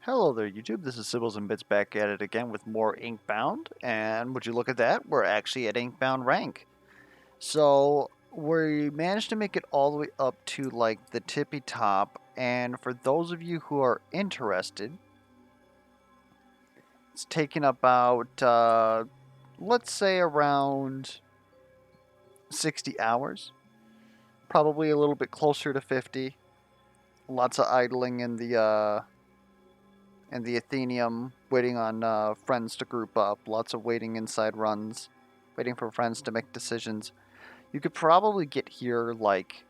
Hello there, YouTube. This is Sibbles and Bits back at it again with more Inkbound. And would you look at that? We're actually at Inkbound rank. So we managed to make it all the way up to like the tippy top. And for those of you who are interested, it's taken about, let's say, around 60 hours. Probably a little bit closer to 50. Lots of idling in the Atheneum, waiting on friends to group up, lots of waiting inside runs, waiting for friends to make decisions. You could probably get here, like,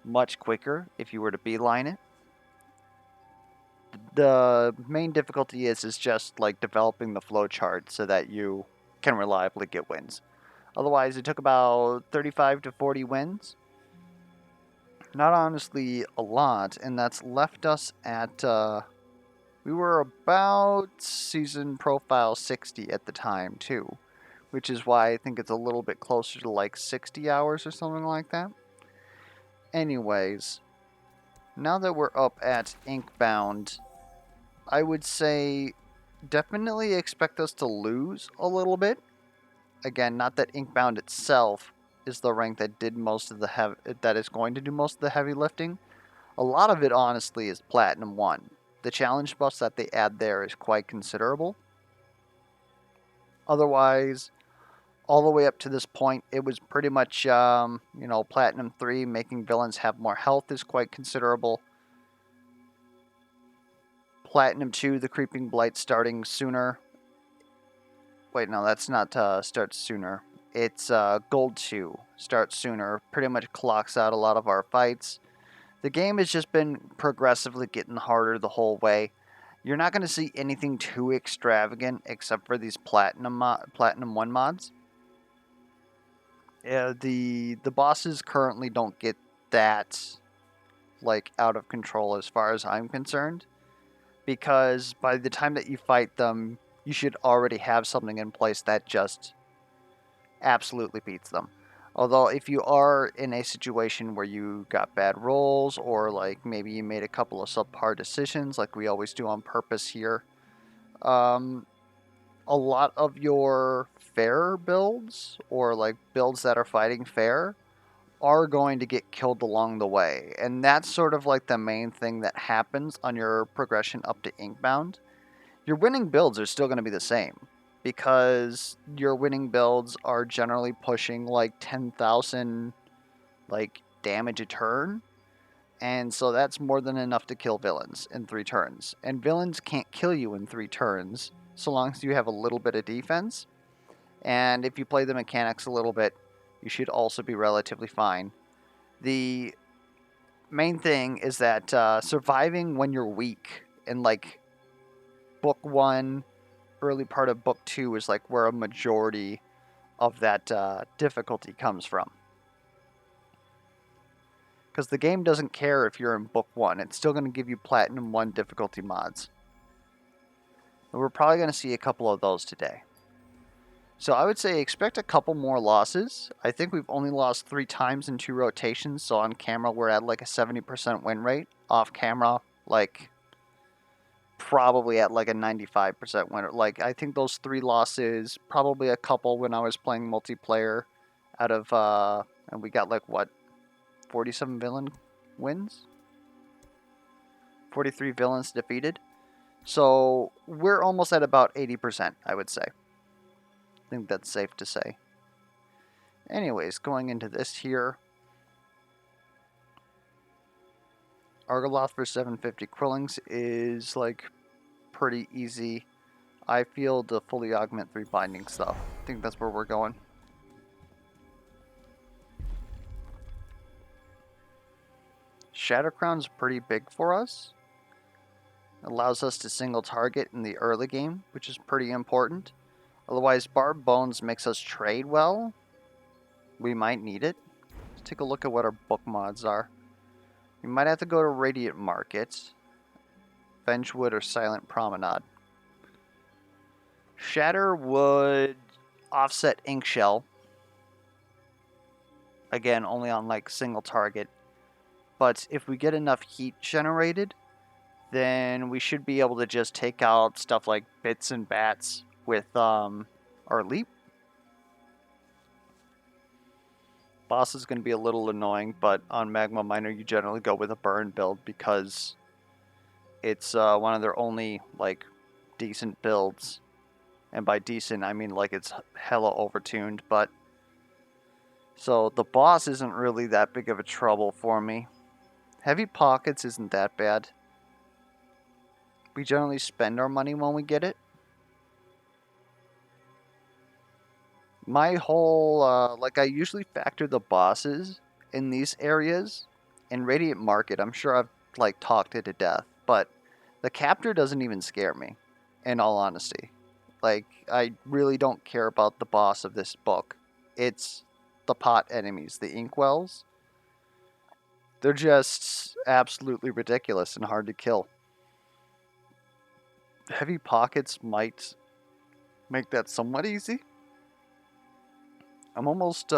much quicker if you were to beeline it. The main difficulty is just, like, developing the flowchart so that you can reliably get wins. Otherwise, it took about 35 to 40 wins. Not honestly a lot, and that's left us at, we were about season profile 60 at the time, too, which is why I think it's a little bit closer to like 60 hours or something like that. Anyways, now that we're up at Inkbound, I would say definitely expect us to lose a little bit. Again, not that Inkbound itself is the rank that did most of the that is going to do most of the heavy lifting. A lot of it, honestly, is Platinum 1. The challenge buffs that they add there is quite considerable. Otherwise, all the way up to this point, it was pretty much, Platinum 3, making villains have more health is quite considerable. Platinum 2, the Creeping Blight starting sooner. Wait, no, that's not starts sooner. It's Gold 2, starts sooner. Pretty much clocks out a lot of our fights. The game has just been progressively getting harder the whole way. You're not going to see anything too extravagant except for these Platinum 1 mods. The bosses currently don't get that like out of control as far as I'm concerned, because by the time that you fight them, you should already have something in place that just absolutely beats them. Although if you are in a situation where you got bad rolls, or like maybe you made a couple of subpar decisions like we always do on purpose here, um, a lot of your fair builds, or like builds that are fighting fair, are going to get killed along the way. And that's sort of like the main thing that happens on your progression up to Inkbound. Your winning builds are still going to be the same, because your winning builds are generally pushing like 10,000 like damage a turn. And so that's more than enough to kill villains in 3 turns. And villains can't kill you in 3 turns so long as you have a little bit of defense. And if you play the mechanics a little bit, you should also be relatively fine. The main thing is that surviving when you're weak in like book 1, early part of book 2 is like where a majority of that difficulty comes from. Because the game doesn't care if you're in book 1, it's still going to give you Platinum 1 difficulty mods. And we're probably going to see a couple of those today. So I would say expect a couple more losses. I think we've only lost 3 times in 2 rotations, so on camera we're at like a 70% win rate. Off camera, like probably at like a 95% win rate. Like I think those 3 losses, probably a couple when I was playing multiplayer out of, and we got like what, 47 villain wins? 43 villains defeated. So we're almost at about 80%, I would say. I think that's safe to say. Anyways, going into this here. Argoloth for 750 Krillings is like pretty easy. I feel the fully augment 3 bindings though. I think that's where we're going. Shattercrown's pretty big for us. It allows us to single target in the early game, which is pretty important. Otherwise, Barb Bones makes us trade well. We might need it. Let's take a look at what our book mods are. We might have to go to Radiant Market, Benchwood, or Silent Promenade. Shatter would offset Inkshell. Again, only on like single target. But if we get enough heat generated, then we should be able to just take out stuff like bits and bats with our leap. Boss is going to be a little annoying, but on Magma Miner you generally go with a burn build because it's one of their only like decent builds. And by decent I mean like it's hella overtuned, but so the boss isn't really that big of a trouble for me. Heavy pockets isn't that bad. We generally spend our money when we get it. My whole, like I usually factor the bosses in these areas. In Radiant Market, I'm sure I've like talked it to death, but the captor doesn't even scare me, in all honesty. Like, I really don't care about the boss of this book. It's the pot enemies, the inkwells. They're just absolutely ridiculous and hard to kill. Heavy pockets might make that somewhat easy. I'm almost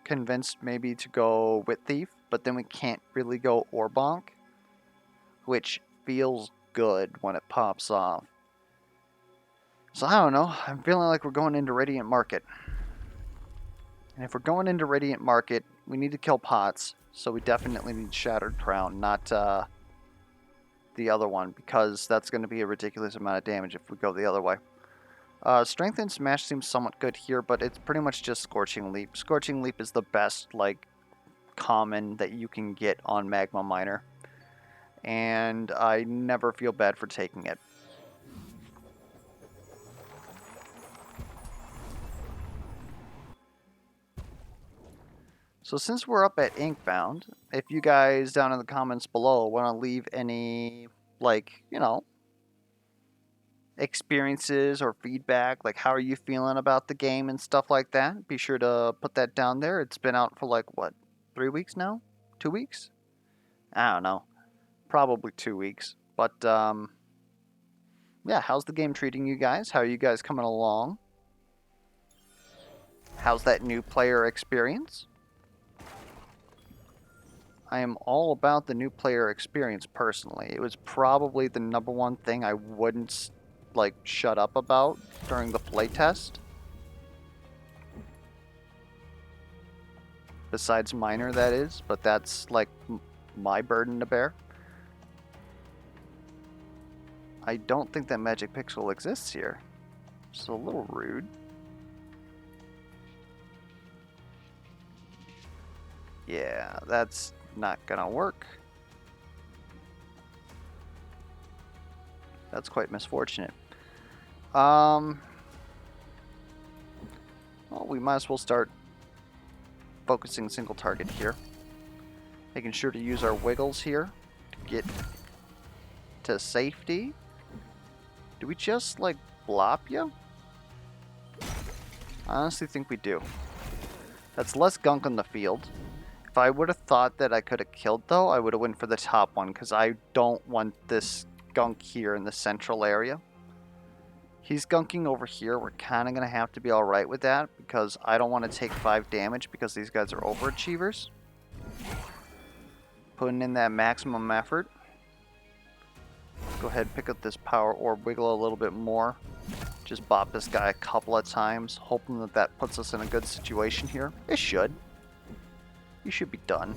convinced maybe to go Wit Thief, but then we can't really go Orbonk, which feels good when it pops off. So I don't know, I'm feeling like we're going into Radiant Market. And if we're going into Radiant Market, we need to kill pots, so we definitely need Shattered Crown, not the other one, because that's going to be a ridiculous amount of damage if we go the other way. Strength and Smash seems somewhat good here, but it's pretty much just Scorching Leap. Scorching Leap is the best, like, common that you can get on Magma Miner. And I never feel bad for taking it. So since we're up at Inkbound, if you guys down in the comments below want to leave any, like, you know, experiences or feedback, like how are you feeling about the game and stuff like that, be sure to put that down there. It's been out for like what, 3 weeks now, 2 weeks, I don't know, probably 2 weeks, but yeah, how's the game treating you guys? How are you guys coming along? How's that new player experience? I am all about the new player experience personally. It was probably the #1 thing I wouldn't like shut up about during the playtest. Besides Miner, that is, but that's like my burden to bear. I don't think that Magic Pixel exists here. It's a little rude. Yeah, that's not gonna work. That's quite misfortunate. Well, we might as well start focusing single target here. Making sure to use our wiggles here to get to safety. Do we just, like, blop you? I honestly think we do. That's less gunk on the field. If I would have thought that I could have killed, though, I would have went for the top one, because I don't want this gunk here in the central area. He's gunking over here. We're kind of going to have to be alright with that, because I don't want to take 5 damage, because these guys are overachievers. Putting in that maximum effort. Go ahead and pick up this power orb, wiggle a little bit more. Just bop this guy a couple of times, hoping that that puts us in a good situation here. It should. You should be done.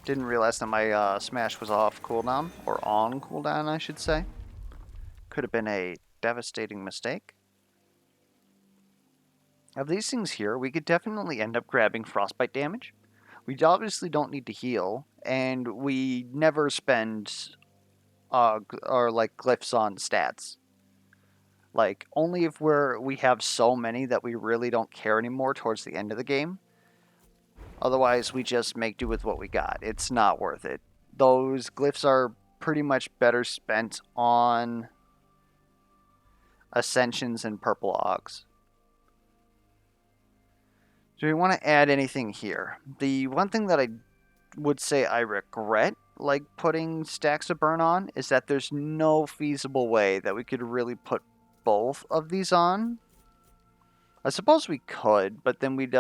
Didn't realize that my smash was off cooldown, or on cooldown I should say. Could have been a devastating mistake. Of these things here, we could definitely end up grabbing frostbite damage. We obviously don't need to heal, and we never spend or like glyphs on stats. Like only if we have so many that we really don't care anymore towards the end of the game. Otherwise, we just make do with what we got. It's not worth it. Those glyphs are pretty much better spent on ascensions and purple ogs. Do we want to add anything here? The one thing that I would say I regret, like putting stacks of burn on, is that there's no feasible way that we could really put both of these on. I suppose we could, but then we'd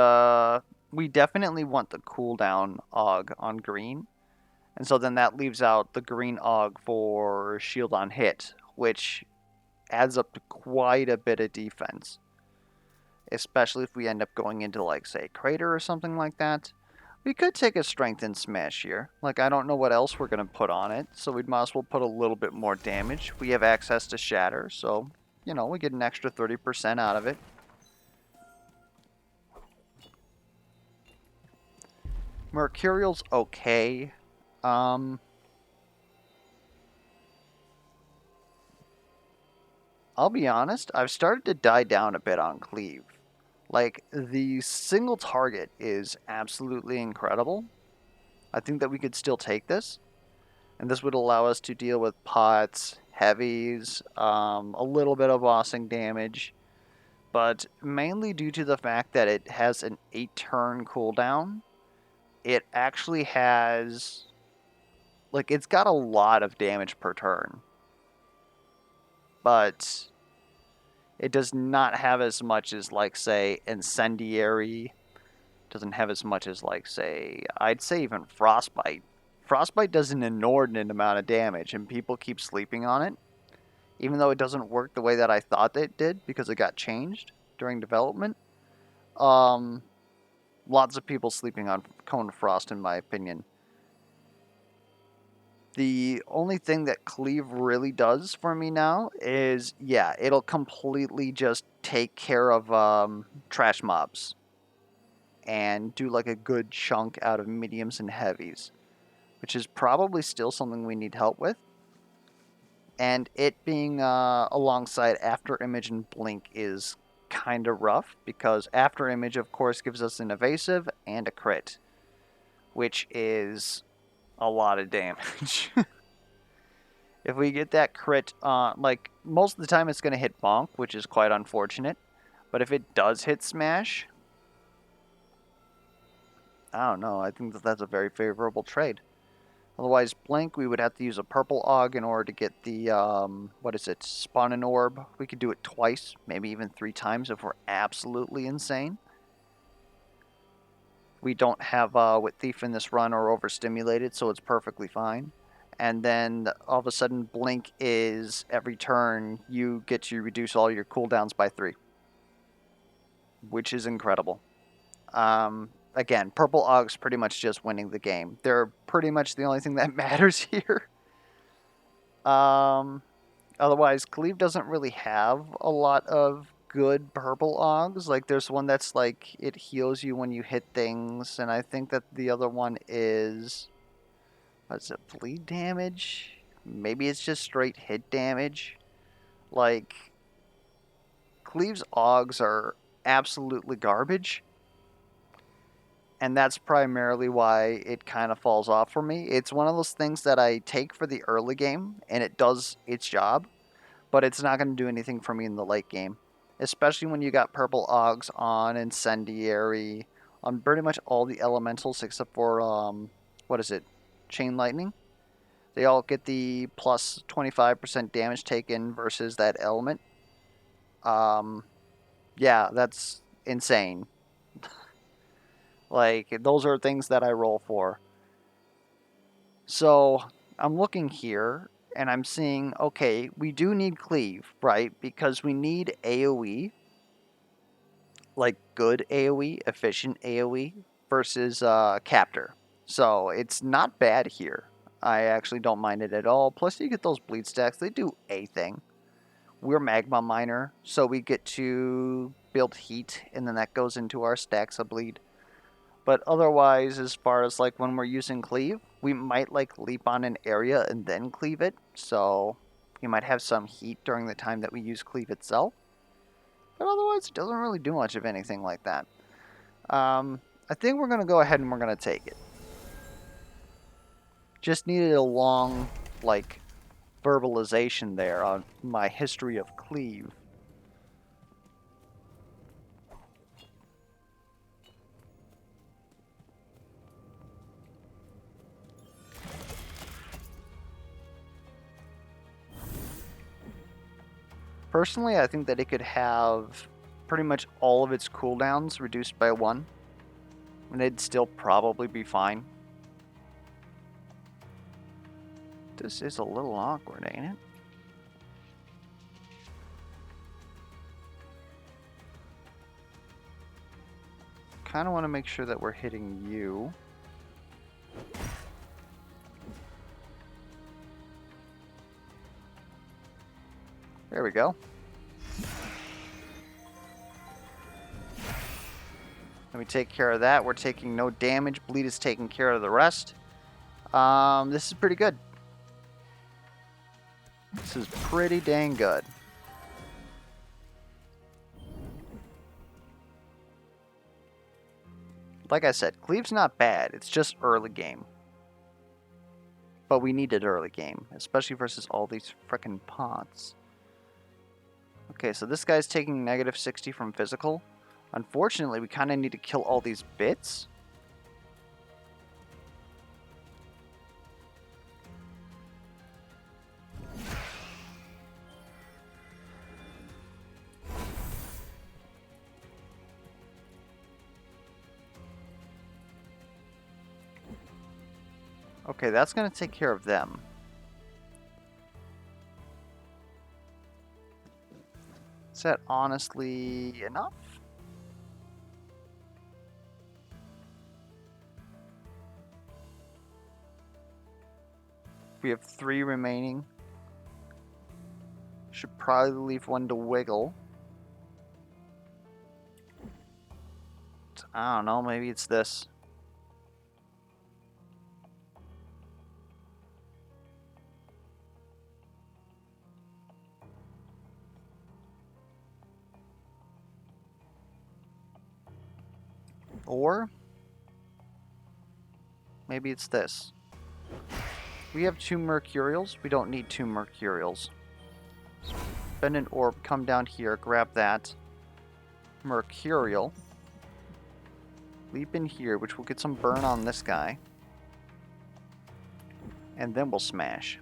we definitely want the cooldown AUG on green. And so then that leaves out the green AUG for shield on hit, which adds up to quite a bit of defense. Especially if we end up going into, like, say, Crater or something like that. We could take a Strength and Smash here. Like, I don't know what else we're going to put on it, so we might as well put a little bit more damage. We have access to Shatter, so, you know, we get an extra 30% out of it. Mercurial's okay. I'll be honest, I've started to die down a bit on Cleave. Like, the single target is absolutely incredible. I think that we could still take this. And this would allow us to deal with pots, heavies, a little bit of bossing damage. But mainly due to the fact that it has an 8-turn cooldown, it actually has... like, it's got a lot of damage per turn. But it does not have as much as, like, say, Incendiary. Doesn't have as much as, like, say, I'd say even Frostbite. Frostbite does an inordinate amount of damage, and people keep sleeping on it. Even though it doesn't work the way that I thought it did, because it got changed during development. Lots of people sleeping on Cone of Frost, in my opinion. The only thing that Cleave really does for me now is, yeah, it'll completely just take care of trash mobs. And do like a good chunk out of mediums and heavies. Which is probably still something we need help with. And it being alongside After Image and Blink is kind of rough, because After Image, of course, gives us an evasive and a crit, which is a lot of damage. If we get that crit, like, most of the time it's going to hit Bonk, which is quite unfortunate. But if it does hit Smash, I don't know, I think that that's a very favorable trade. Otherwise, Blink, we would have to use a purple AUG in order to get the, what is it, Spawn an Orb. We could do it twice, maybe even 3 times if we're absolutely insane. We don't have Wit Thief in this run or overstimulated, so it's perfectly fine. And then all of a sudden, Blink is every turn you get to reduce all your cooldowns by 3, which is incredible. Again, purple AUG's pretty much just winning the game. They're pretty much the only thing that matters here. Otherwise, Cleave doesn't really have a lot of good purple AUGs. Like, there's one that's like, it heals you when you hit things, and I think that the other one is... what's it, bleed damage? Maybe it's just straight hit damage. Like, Cleave's AUGs are absolutely garbage. And that's primarily why it kind of falls off for me. It's one of those things that I take for the early game, and it does its job, but it's not going to do anything for me in the late game. Especially when you got purple AUGs on Incendiary, on pretty much all the elementals except for, what is it, Chain Lightning. They all get the plus 25% damage taken versus that element. Yeah, that's insane. Like, those are things that I roll for. So, I'm looking here, and I'm seeing, okay, we do need Cleave, right? Because we need AoE, like good AoE, efficient AoE, versus Captor. So, it's not bad here. I actually don't mind it at all. Plus, you get those bleed stacks. They do a thing. We're Magma Miner, so we get to build heat, and then that goes into our stacks of bleed. But otherwise, as far as like when we're using Cleave, we might like leap on an area and then cleave it. So you might have some heat during the time that we use Cleave itself. But otherwise, it doesn't really do much of anything like that. I think we're going to go ahead and we're going to take it. Just needed a long, like, verbalization there on my history of Cleave. Personally, I think that it could have pretty much all of its cooldowns reduced by 1. And it'd still probably be fine. This is a little awkward, ain't it? Kind of want to make sure that we're hitting you. There we go. Let me take care of that. We're taking no damage. Bleed is taking care of the rest. This is pretty good. This is pretty dang good. Like I said, Cleave's not bad. It's just early game. But we needed early game, especially versus all these frickin' pots. Okay, so this guy's taking -60 from physical. Unfortunately, we kind of need to kill all these bits. Okay, that's going to take care of them. Is that honestly enough? We have 3 remaining. Should probably leave 1 to wiggle. I don't know, maybe it's this. Or maybe it's this. We have 2 Mercurials. We don't need 2 Mercurials. Spend an orb, come down here, grab that Mercurial. Leap in here, which will get some burn on this guy. And then we'll smash.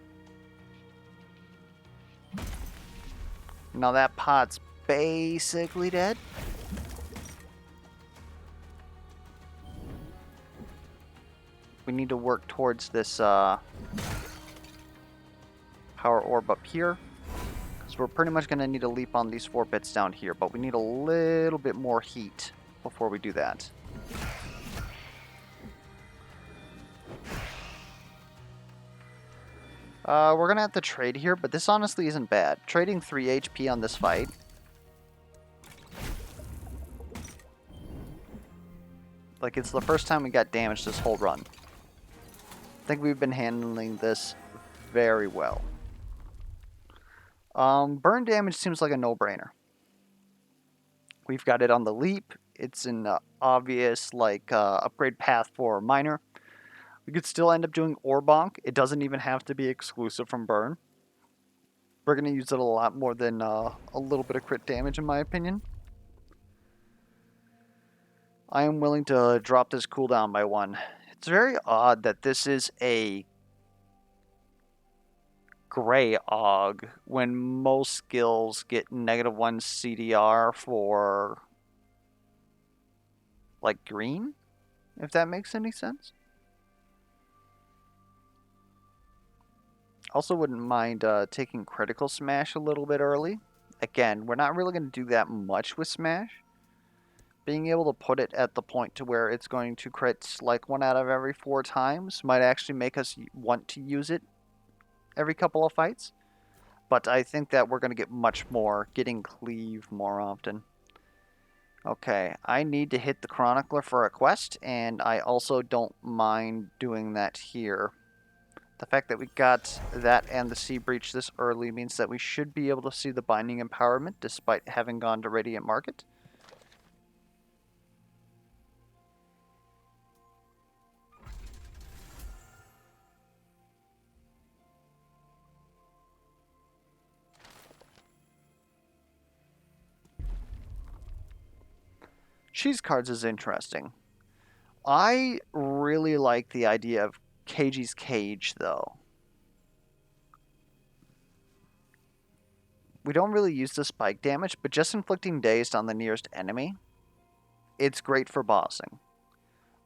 Now that pot's basically dead. We need to work towards this power orb up here. Because we're pretty much going to need to leap on these 4 bits down here. But we need a little bit more heat before we do that. We're going to have to trade here, but this honestly isn't bad. Trading 3 HP on this fight. Like, it's the first time we got damaged this whole run. I think we've been handling this very well. Burn damage seems like a no-brainer. We've got it on the leap. It's an obvious, like, upgrade path for Miner. We could still end up doing Orbonk. It doesn't even have to be exclusive from Burn. We're going to use it a lot more than a little bit of crit damage, in my opinion. I am willing to drop this cooldown by 1. It's very odd that this is a gray AUG when most skills get -1 CDR for, like, green, if that makes any sense. Also wouldn't mind taking Critical Smash a little bit early. Again, we're not really going to do that much with Smash. Being able to put it at the point to where it's going to crit like 1 out of every 4 times might actually make us want to use it every couple of fights. But I think that we're going to get much more getting Cleave more often. Okay, I need to hit the Chronicler for a quest, and I also don't mind doing that here. The fact that we got that and the Sea Breach this early means that we should be able to see the Binding Empowerment despite having gone to Radiant Market. Cheese cards is interesting. I really like the idea of Cagey's Cage, though. We don't really use the spike damage, but just inflicting dazed on the nearest enemy, it's great for bossing.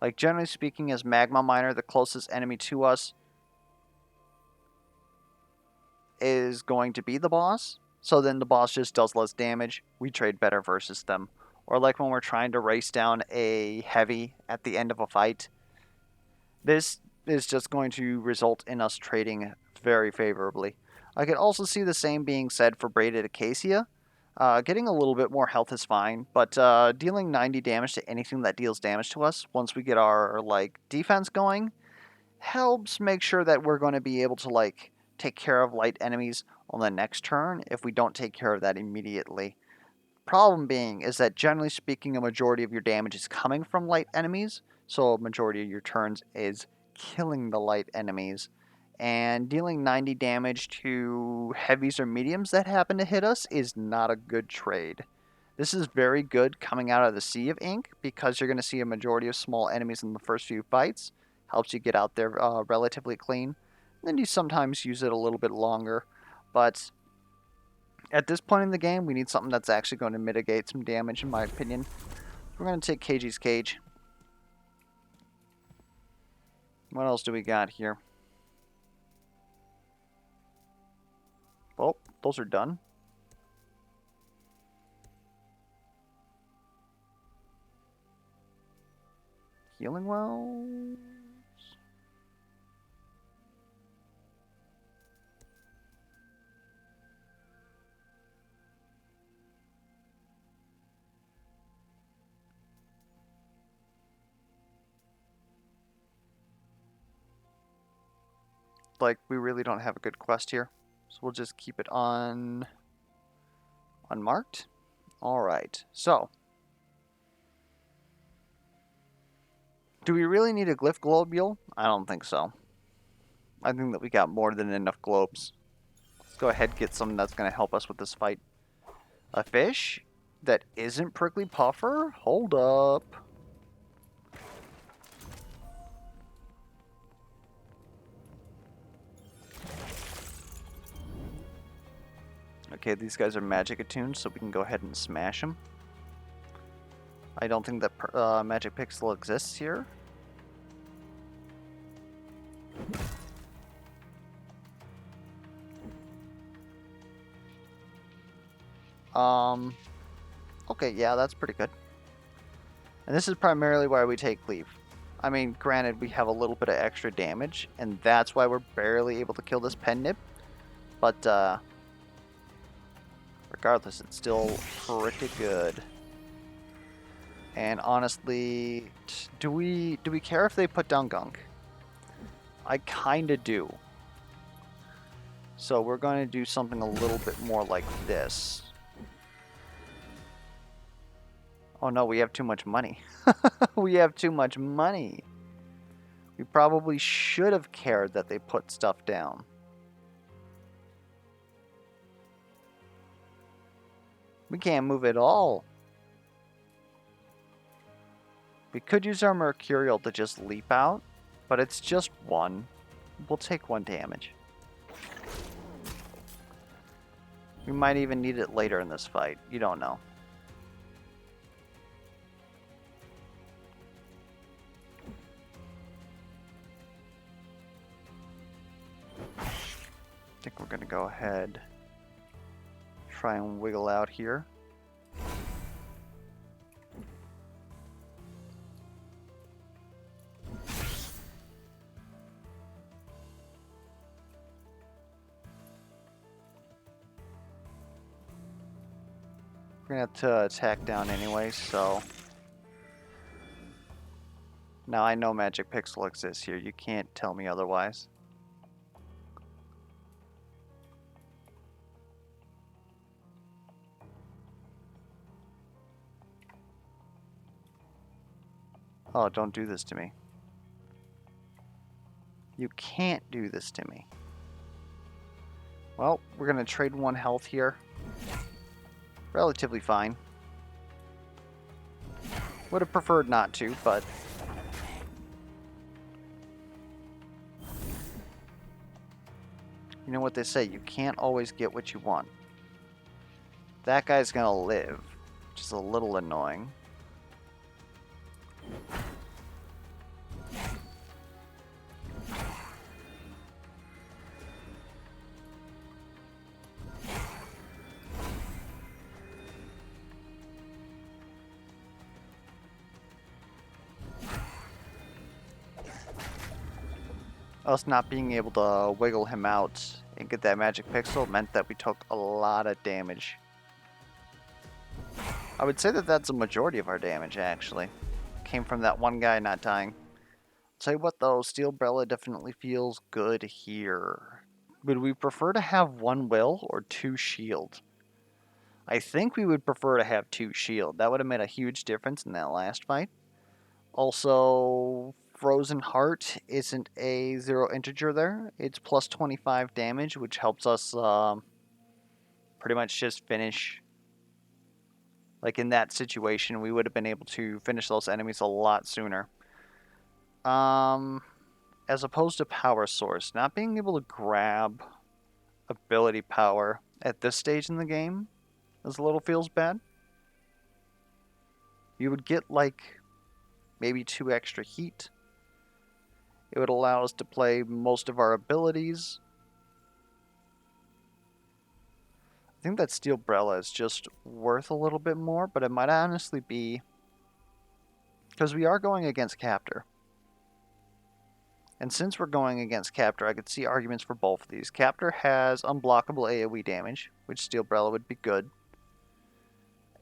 Like, generally speaking, as Magma Miner, the closest enemy to us is going to be the boss. So then the boss just does less damage. We trade better versus them. Or like when we're trying to race down a heavy at the end of a fight. This is just going to result in us trading very favorably. I could also see the same being said for Braided Acacia. Getting a little bit more health is fine, but dealing 90 damage to anything that deals damage to us once we get our defense going helps make sure that we're going to be able to take care of light enemies on the next turn if we don't take care of that immediately. Problem being is that generally speaking, a majority of your damage is coming from light enemies, so a majority of your turns is killing the light enemies. And dealing 90 damage to heavies or mediums that happen to hit us is not a good trade. This is very good coming out of the Sea of Ink because you're going to see a majority of small enemies in the first few fights. Helps you get out there relatively clean. Then you sometimes use it a little bit longer, but at this point in the game, we need something that's actually going to mitigate some damage, in my opinion. We're going to take KG's Cage. What else do we got here? Well, those are done. Healing Wells. Like, we really don't have a good quest here. So we'll just keep it on unmarked. Alright, so. Do we really need a glyph globule? I don't think so. I think that we got more than enough globes. Let's go ahead and get something that's going to help us with this fight. A fish that isn't Prickly Puffer? Hold up. Okay, these guys are magic attuned, so we can go ahead and smash them. I don't think that Magic Pixel exists here. Okay, yeah, that's pretty good. And this is primarily why we take Cleave. I mean, granted, we have a little bit of extra damage, and that's why we're barely able to kill this pen nib. But, regardless, it's still pretty good. And honestly, do we care if they put down gunk? I kinda do. So we're going to do something a little bit more like this. Oh no, we have too much money. We have too much money. We probably should have cared that they put stuff down. We can't move at all. We could use our Mercurial to just leap out, but it's just one. We'll take 1 damage. We might even need it later in this fight. You don't know. I think we're going to go ahead, try and wiggle out here. We're going to have to attack down anyway, so. Now I know Magic Pixel exists here. You can't tell me otherwise. Oh, don't do this to me. You can't do this to me. Well, we're going to trade 1 health here. Relatively fine. Would have preferred not to, but... You know what they say, you can't always get what you want. That guy's going to live, which is a little annoying. Us not being able to wiggle him out and get that magic pixel meant that we took a lot of damage. I would say that that's a majority of our damage, actually. Came from that one guy not dying. Tell you what though, Steel Brella definitely feels good here. Would we prefer to have 1 will or 2 shield? I think we would prefer to have 2 shield. That would have made a huge difference in that last fight. Also, Frozen Heart isn't a 0 integer there. It's plus 25 damage, which helps us pretty much just finish. Like in that situation, we would have been able to finish those enemies a lot sooner. As opposed to Power Source, not being able to grab ability power at this stage in the game is a little feels bad. You would get like maybe 2 extra heat. It would allow us to play most of our abilities. I think that Steel Brella is just worth a little bit more, but it might honestly be because we are going against Captor. And since we're going against Captor, I could see arguments for both of these. Captor has unblockable AoE damage, which Steel Brella would be good.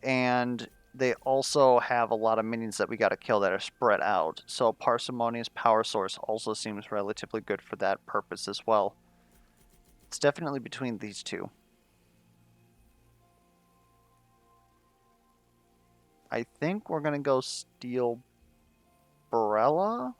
And they also have a lot of minions that we gotta kill that are spread out. So Parsimonious Power Source also seems relatively good for that purpose as well. It's definitely between these two. I think we're gonna go Steel Brella.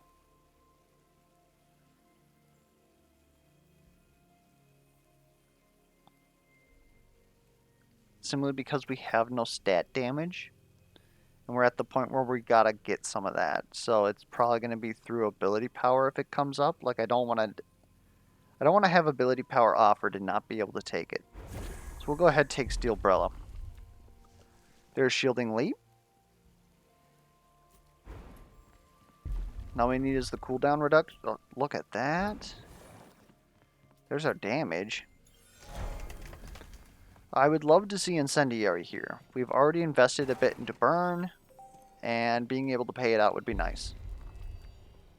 Simply because we have no stat damage. And we're at the point where we gotta get some of that. So it's probably gonna be through ability power if it comes up. Like I don't wanna have ability power offered and not be able to take it. So we'll go ahead and take Steel Brella. There's Shielding Leap. Now we need is the cooldown reduction. Oh, look at that. There's our damage. I would love to see Incendiary here. We've already invested a bit into Burn, and being able to pay it out would be nice.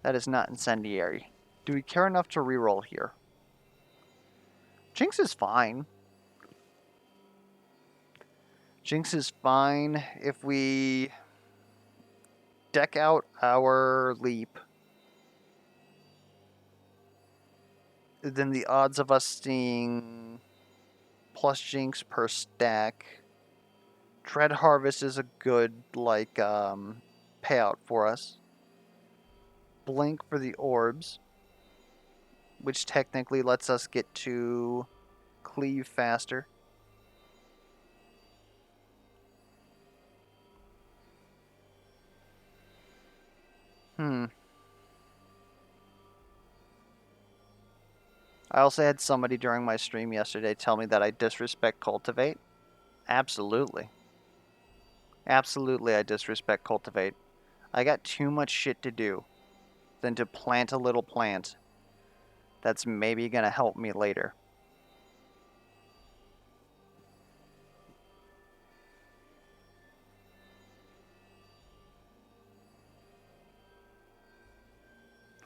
That is not Incendiary. Do we care enough to reroll here? Jinx is fine. Jinx is fine if we deck out our Leap. Then the odds of us seeing plus Jinx per stack. Dread Harvest is a good payout for us. Blink for the orbs, which technically lets us get to cleave faster. I also had somebody during my stream yesterday tell me that I disrespect Cultivate. Absolutely. Absolutely, I disrespect Cultivate. I got too much shit to do than to plant a little plant that's maybe gonna help me later.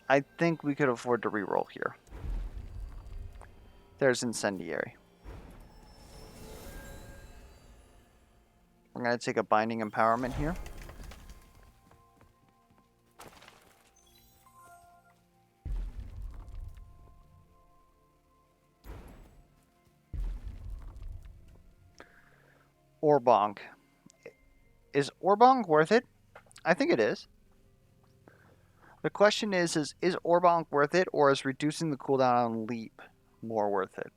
I think we could afford to reroll here. There's Incendiary. We're going to take a Binding Empowerment here. Orbonk. Is Orbonk worth it? I think it is. The question is Orbonk worth it, or is reducing the cooldown on Leap more worth it?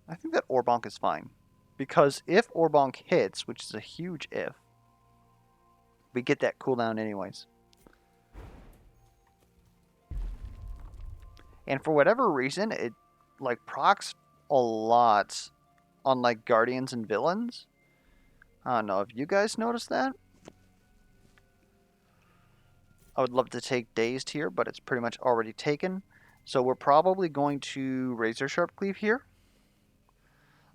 I think that Orbonk is fine. Because if Orbonk hits, which is a huge if, we get that cooldown anyways. And for whatever reason, it procs a lot on Guardians and Villains. I don't know if you guys noticed that. I would love to take Dazed here, but it's pretty much already taken. So we're probably going to Razor Sharp Cleave here.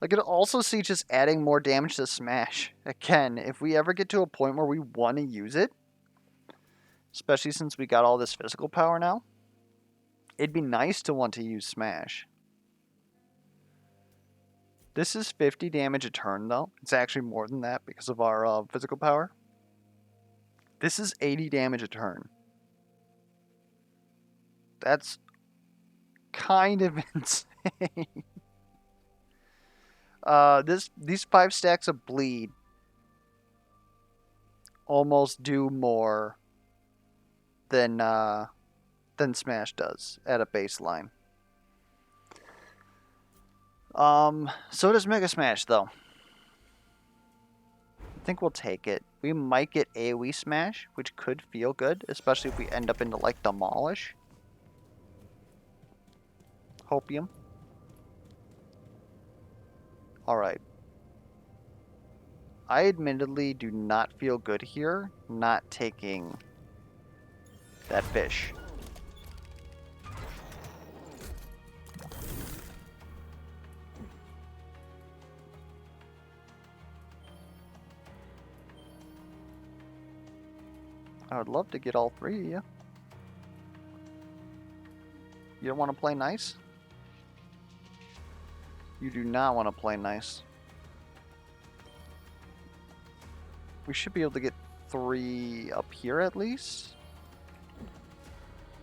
I could also see just adding more damage to Smash. Again, if we ever get to a point where we want to use it, especially since we got all this physical power now, It'd be nice to want to use Smash. This is 50 damage a turn, though. It's actually more than that because of our physical power. This is 80 damage a turn. That's kind of insane. These 5 stacks of bleed almost do more than Smash does at a baseline. So does Mega Smash, though. I think we'll take it. We might get AoE Smash, which could feel good, especially if we end up into, like, Demolish. Hopium. Alright. I admittedly do not feel good here, not taking that fish. I would love to get all 3 of you. You don't want to play nice? You do not want to play nice. We should be able to get 3 up here at least.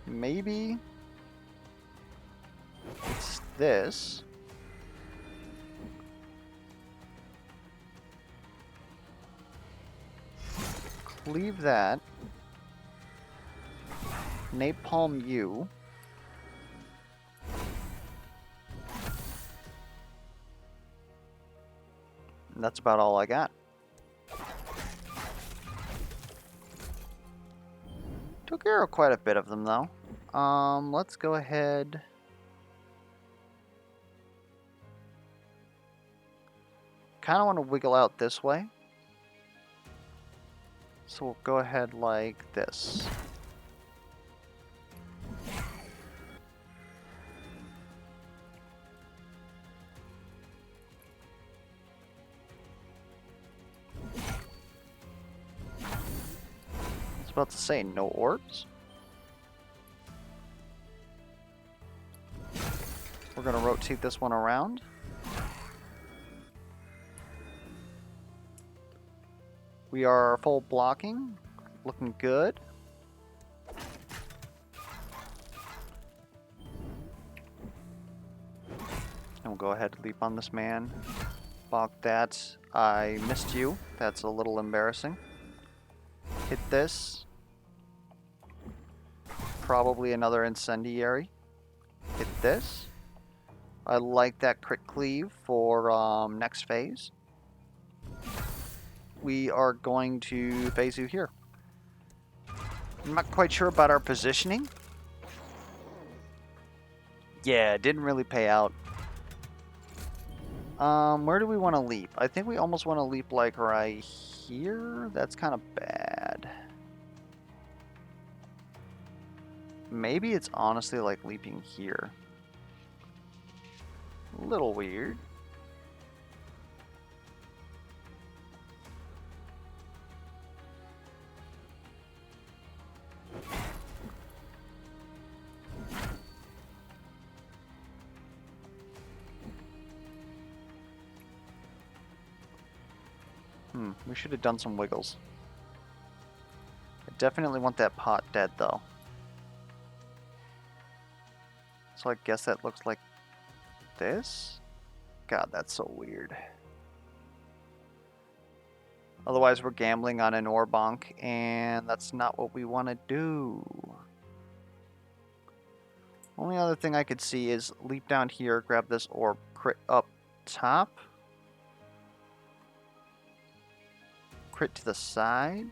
Maybe it's this. Cleave that. Napalm you. And that's about all I got. Took care of quite a bit of them, though. Let's go ahead. Kind of want to wiggle out this way. So we'll go ahead like this. About to say no orbs. We're gonna rotate this one around. We are full blocking, looking good. And we'll go ahead and leap on this man. Balk that. I missed you. That's a little embarrassing. Hit this. Probably another incendiary. Hit this. I like that crit cleave for next phase. We are going to phase you here. I'm not quite sure about our positioning. Yeah, it didn't really pay out. Where do we want to leap? I think we almost want to leap like right here. That's kind of bad. Maybe it's honestly like leaping here. A little weird. We should have done some wiggles. I definitely want that pot dead, though. So I guess that looks like this? God, that's so weird. Otherwise, we're gambling on an ore bonk, and that's not what we want to do. Only other thing I could see is leap down here, grab this orb, crit up top. Crit to the side.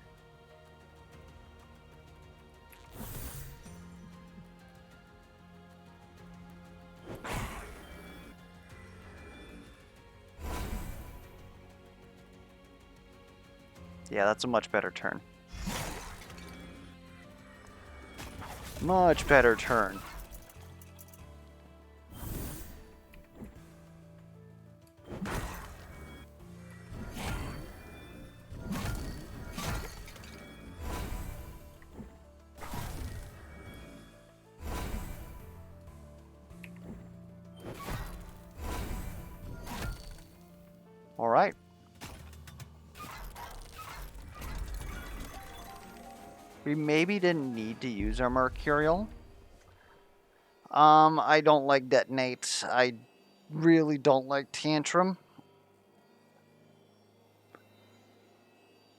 Yeah, that's a much better turn. Much better turn. Alright. We maybe didn't need to use our Mercurial. I don't like Detonate. I really don't like Tantrum.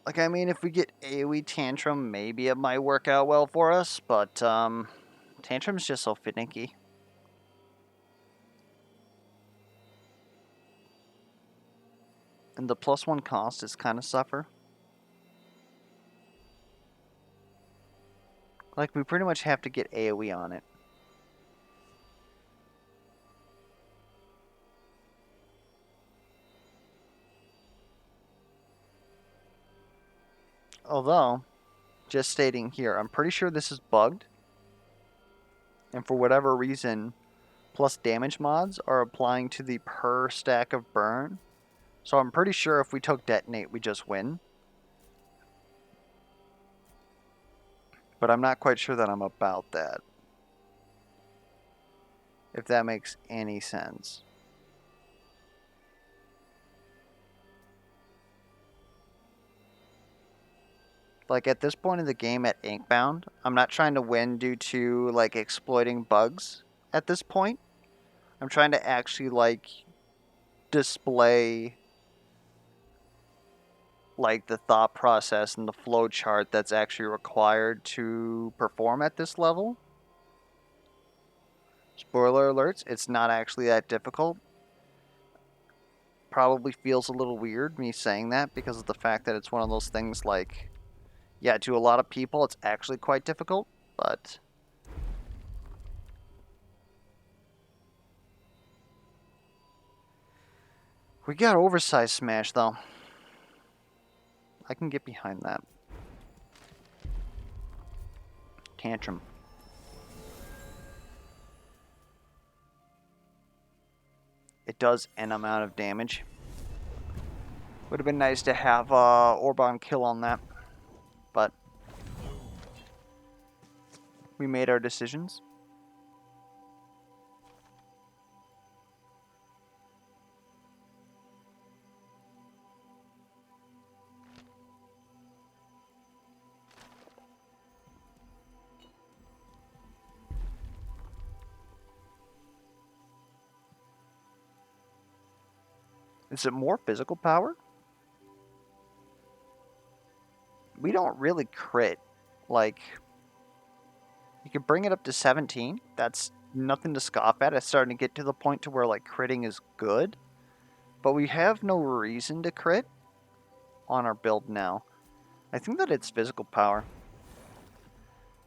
Like, I mean, if we get AoE Tantrum, maybe it might work out well for us, but, Tantrum's just so finicky. And the +1 cost is kind of suffer. Like, we pretty much have to get AoE on it. Although, just stating here, I'm pretty sure this is bugged. And for whatever reason, plus damage mods are applying to the per stack of burn. So I'm pretty sure if we took Detonate, we just win. But I'm not quite sure that I'm about that. If that makes any sense. Like, at this point in the game at Inkbound, I'm not trying to win due to, like, exploiting bugs at this point. I'm trying to actually, like, display, like, the thought process and the flow chart that's actually required to perform at this level. Spoiler alerts, it's not actually that difficult. Probably feels a little weird me saying that because of the fact that it's one of those things like, yeah, to a lot of people it's actually quite difficult, but we got oversized smash though. I can get behind that. Tantrum. It does an amount of damage. Would have been nice to have Orban kill on that, but we made our decisions. Is it more physical power? We don't really crit. Like, you could bring it up to 17. That's nothing to scoff at. It's starting to get to the point to where, like, critting is good. But we have no reason to crit on our build now. I think that it's physical power.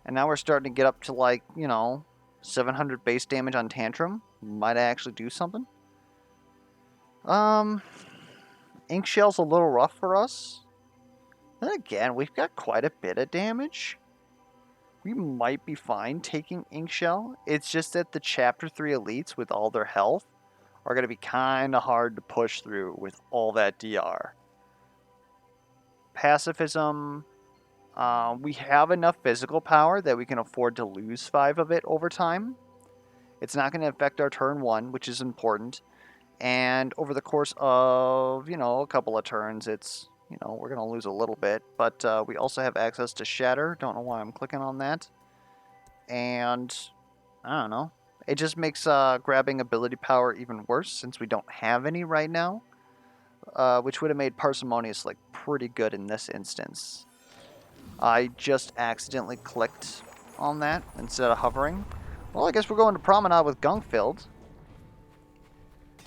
And now we're starting to get up to, like, you know, 700 base damage on Tantrum. Might actually do something. Ink Shell's a little rough for us. Then again, we've got quite a bit of damage. We might be fine taking Ink Shell. It's just that the Chapter 3 elites with all their health are going to be kind of hard to push through with all that DR. Pacifism, we have enough physical power that we can afford to lose 5 of it over time. It's not going to affect our turn 1, which is important. And over the course of, you know, a couple of turns, it's, you know, we're going to lose a little bit. But we also have access to Shatter. Don't know why I'm clicking on that. And, I don't know. It just makes grabbing ability power even worse since we don't have any right now. Which would have made Parsimonious, like, pretty good in this instance. I just accidentally clicked on that instead of hovering. Well, I guess we're going to Promenade with Gunk filled.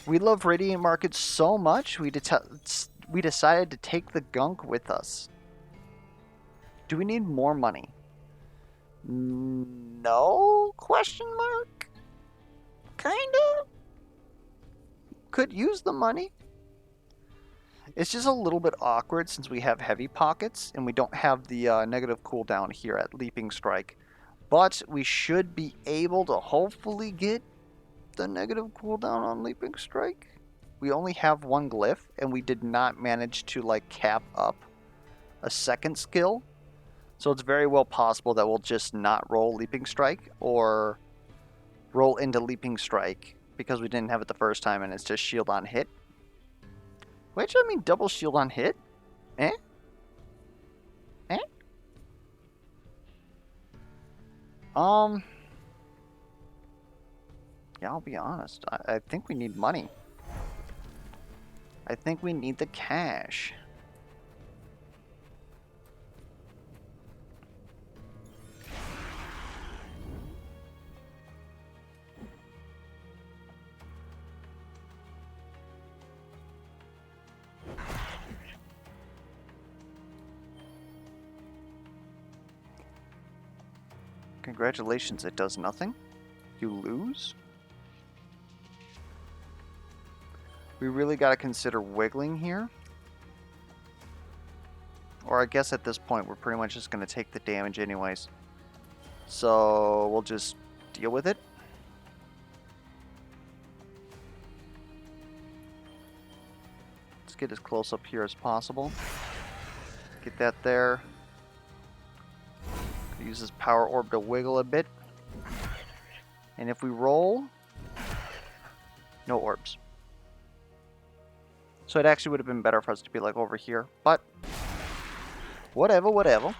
We love Radiant Market so much, we decided to take the gunk with us. Do we need more money? No? Question mark? Kinda? Could use the money. It's just a little bit awkward since we have heavy pockets and we don't have the negative cooldown here at Leaping Strike. But we should be able to hopefully get the negative cooldown on Leaping Strike. We only have one glyph, and we did not manage to, like, cap up a second skill. So it's very well possible that we'll just not roll Leaping Strike, or roll into Leaping Strike because we didn't have it the first time and it's just shield on hit. Which, I mean, double shield on hit? Eh? Eh? Yeah, I'll be honest. I think we need money. I think we need the cash. Congratulations, it does nothing. You lose? We really got to consider wiggling here. Or I guess at this point we're pretty much just going to take the damage anyways. So we'll just deal with it. Let's get as close up here as possible. Get that there. Use this power orb to wiggle a bit. And if we roll, no orbs. So it actually would have been better for us to be like over here, but whatever, whatever.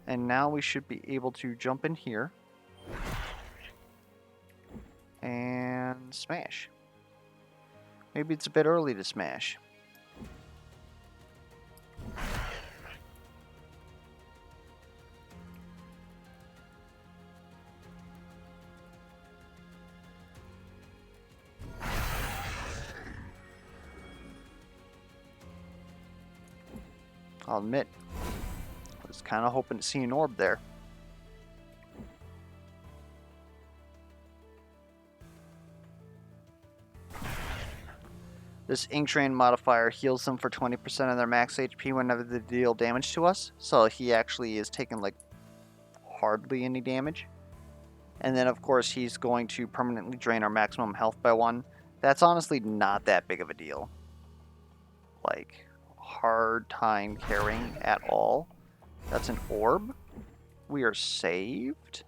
And now we should be able to jump in here and smash. Maybe it's a bit early to smash. I'll admit, I was kind of hoping to see an orb there. This Ink Drain modifier heals them for 20% of their max HP whenever they deal damage to us. So he actually is taking like hardly any damage. And then of course he's going to permanently drain our maximum health by 1. That's honestly not that big of a deal. Like, hard time carrying at all. That's an orb. We are saved.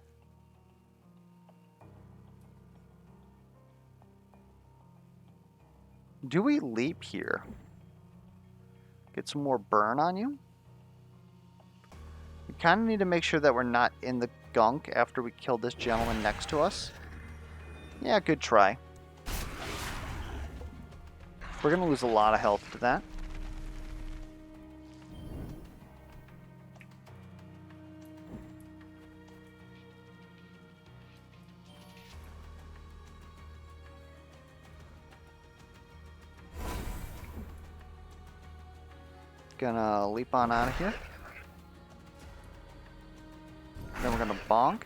Do we leap here? Get some more burn on you? We kind of need to make sure that we're not in the gunk after we kill this gentleman next to us. Yeah, good try. We're going to lose a lot of health to that. Gonna leap on out of here. Then we're gonna bonk.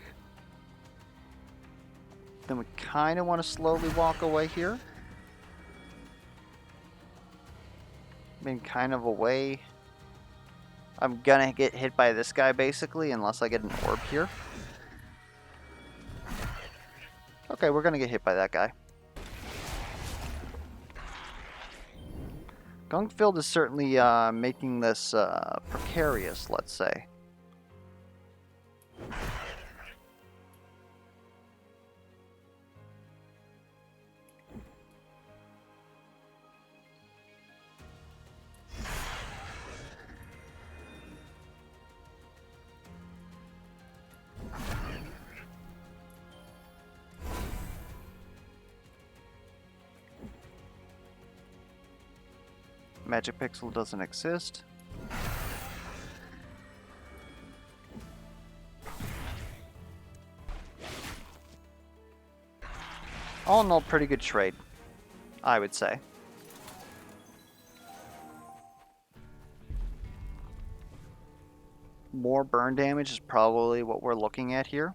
Then we kind of want to slowly walk away here. I mean, kind of away. I'm gonna get hit by this guy basically, unless I get an orb here. Okay, we're gonna get hit by that guy. Gunkfield is certainly making this precarious, let's say. Magic Pixel doesn't exist. All in all, pretty good trade, I would say. More burn damage is probably what we're looking at here.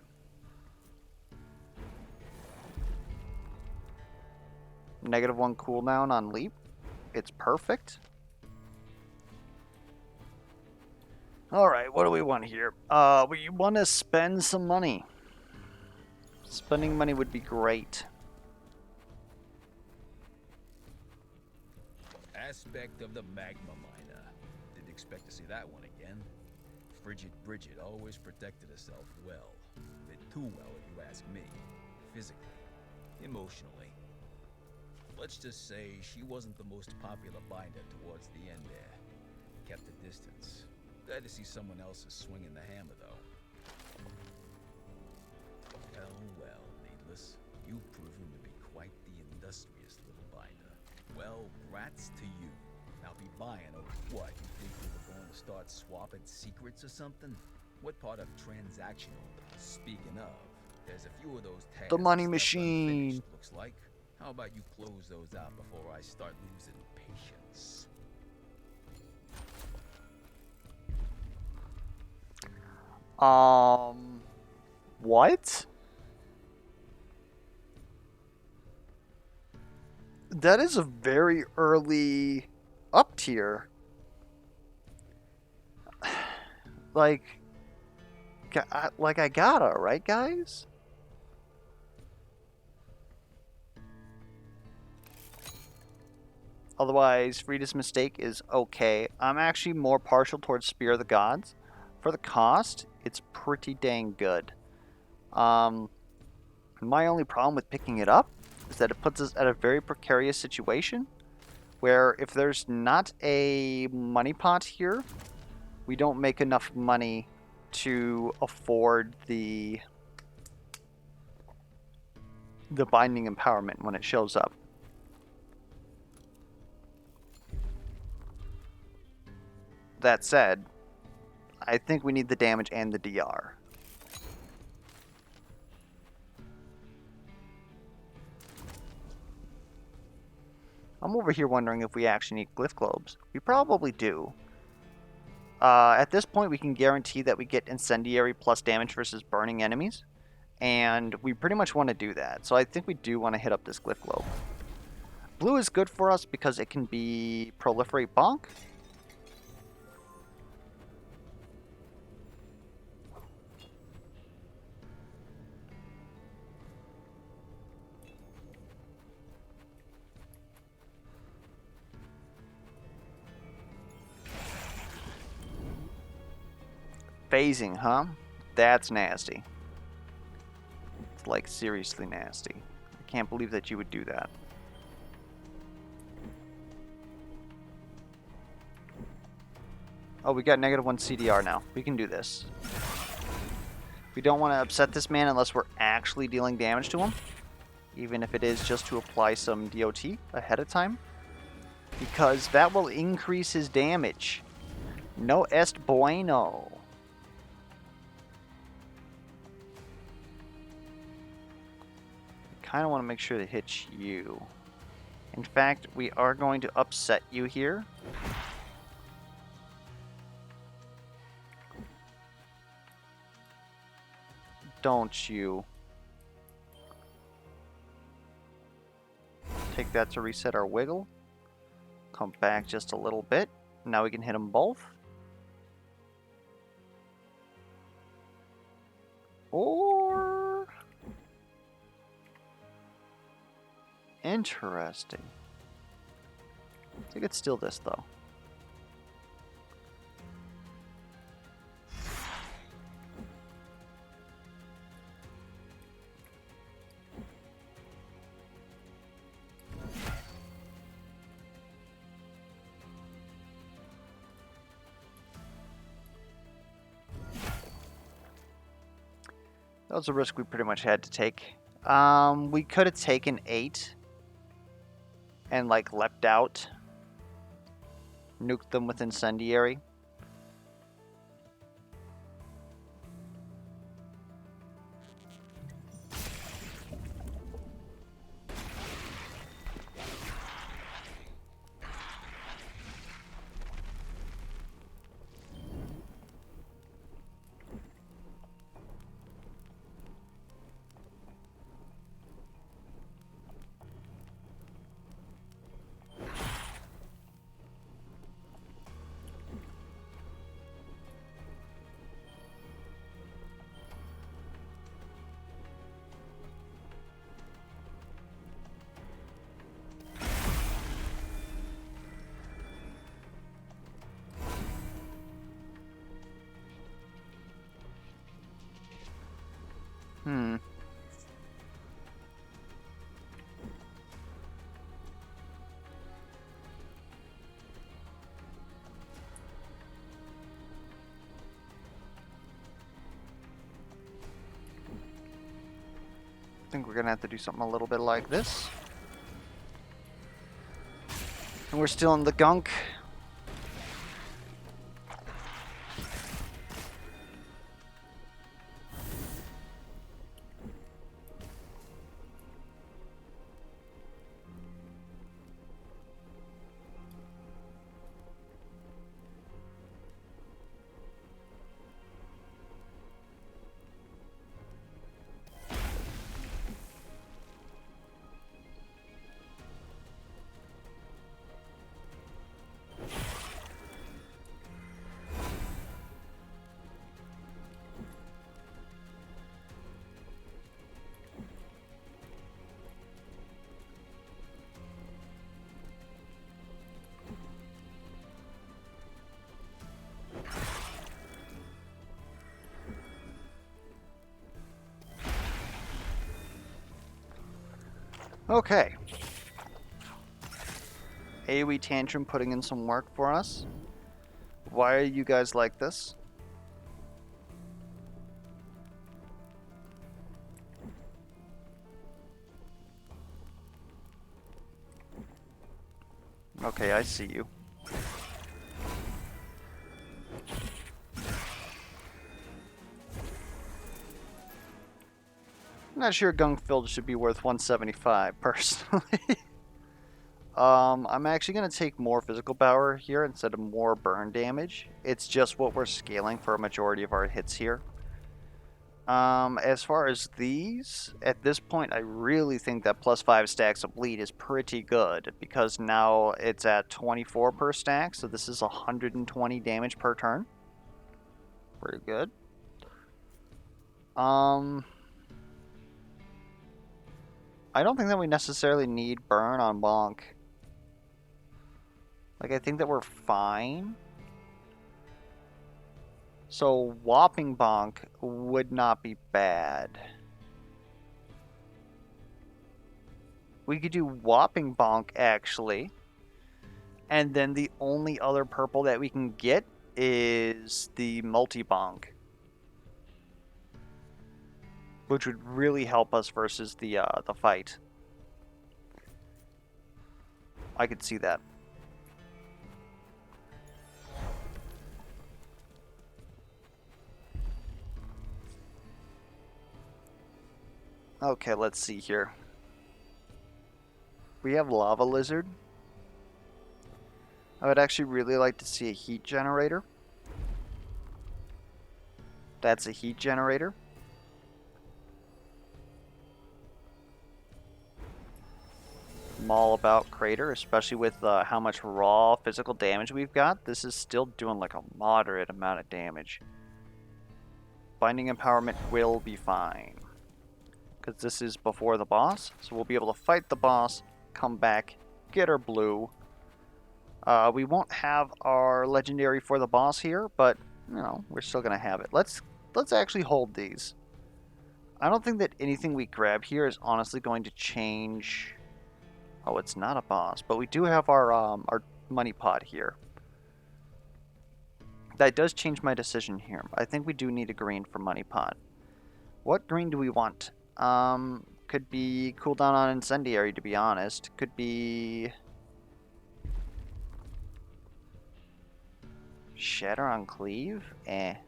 -1 cooldown on leap. It's perfect. Alright, what do we want here? We want to spend some money. Spending money would be great. Aspect of the Magma Miner. Didn't expect to see that one again. Frigid Bridget always protected herself well. A bit too well, if you ask me. Physically, emotionally. Let's just say she wasn't the most popular binder towards the end there. Kept a distance. Glad to see someone else is swinging the hammer, though. Well, needless. You've proven to be quite the industrious little binder. Well, rats to you. I'll be buying over what? You think we were going to start swapping secrets or something? What part of transactional? Speaking of, there's a few of those tasks The money left machine. unfinished, looks like. How about you close those out before I start losing patience? What? That is a very early up tier. Like I gotta, right, guys? Otherwise, Frida's Mistake is okay. I'm actually more partial towards Spear of the Gods. For the cost, it's pretty dang good. My only problem with picking it up is that it puts us at a very precarious situation where if there's not a money pot here, we don't make enough money to afford the binding empowerment when it shows up. That said, I think we need the damage and the DR. I'm over here wondering if we actually need glyph globes. We probably do. At this point, we can guarantee that we get incendiary plus damage versus burning enemies. And we pretty much want to do that. So I think we do want to hit up this glyph globe. Blue is good for us because it can be proliferate bonk. Phasing, huh? That's nasty. It's like seriously nasty. I can't believe that you would do that. Oh, we got -1 CDR now. We can do this. We don't want to upset this man unless we're actually dealing damage to him. Even if it is just to apply some DOT ahead of time. Because that will increase his damage. No est bueno. Kind of want to make sure to hit you. In fact, we are going to upset you here. Don't you. Take that to reset our wiggle. Come back just a little bit. Now we can hit them both. Or... interesting. I think it's still this, though. That was a risk we pretty much had to take. We could have taken 8 and like leapt out, nuked them with incendiary. think we're gonna have to do something a little bit like this. And we're still in the gunk. Okay. AoE Tantrum putting in some work for us. Why are you guys like this? Okay, I see you. I'm not sure gunk filled should be worth 175 personally. I'm actually going to take more physical power here instead of more burn damage. It's just what we're scaling for a majority of our hits here. As far as these, at this point, I really think that plus 5 stacks of bleed is pretty good because now it's at 24 per stack, so this is 120 damage per turn. Pretty good. I don't think that we necessarily need burn on Bonk. Like, I think that we're fine. So, Whopping Bonk would not be bad. We could do Whopping Bonk, actually. And then the only other purple that we can get is the Multi-Bonk. Which would really help us versus the fight. I could see that. Okay, let's see here. We have Lava Lizard. I would actually really like to see a heat generator. That's a heat generator. I'm all about Crater, especially with how much raw physical damage we've got. This is still doing like a moderate amount of damage. Binding Empowerment will be fine. Because this is before the boss, so we'll be able to fight the boss, come back, get our blue. We won't have our legendary for the boss here, but you know, we're still gonna have it. Let's actually hold these. I don't think that anything we grab here is honestly going to change. Oh, it's not a boss, but we do have our money pot here. That does change my decision here. I think we do need a green for money pot. What green do we want? Could be cooldown on incendiary, to be honest. Could be shatter on cleave. I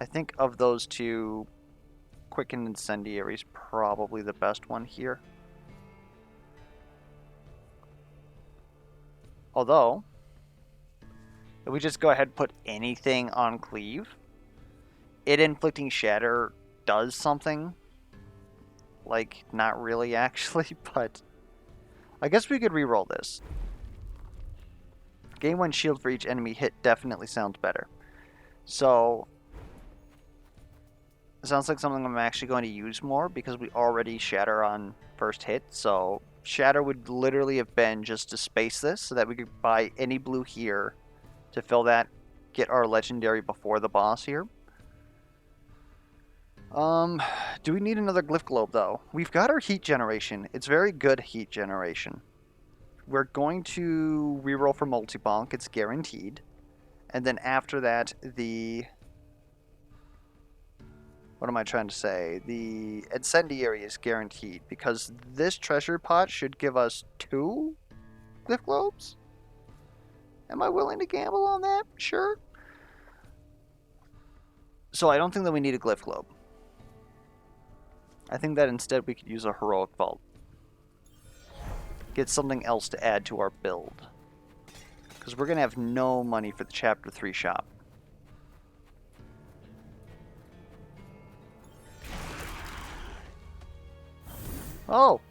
think of those two, quicken incendiary is probably the best one here. Although, if we just go ahead and put anything on cleave, it inflicting shatter does something. Like, not really actually, but I guess we could reroll this. Gain 1 shield for each enemy hit definitely sounds better. So, it sounds like something I'm actually going to use more because we already shatter on first hit. So, shatter would literally have been just to space this so that we could buy any blue here to fill that, get our legendary before the boss here. Do we need another glyph globe though? We've got our heat generation. It's very good heat generation. We're going to reroll for multi-bonk. It's guaranteed. And then after that, the What am I trying to say? The incendiary is guaranteed because this treasure pot should give us 2 glyph globes. Am I willing to gamble on that? Sure. So I don't think that we need a glyph globe. I think that instead we could use a heroic vault. Get something else to add to our build. Because we're going to have no money for the Chapter 3 shop. Oh!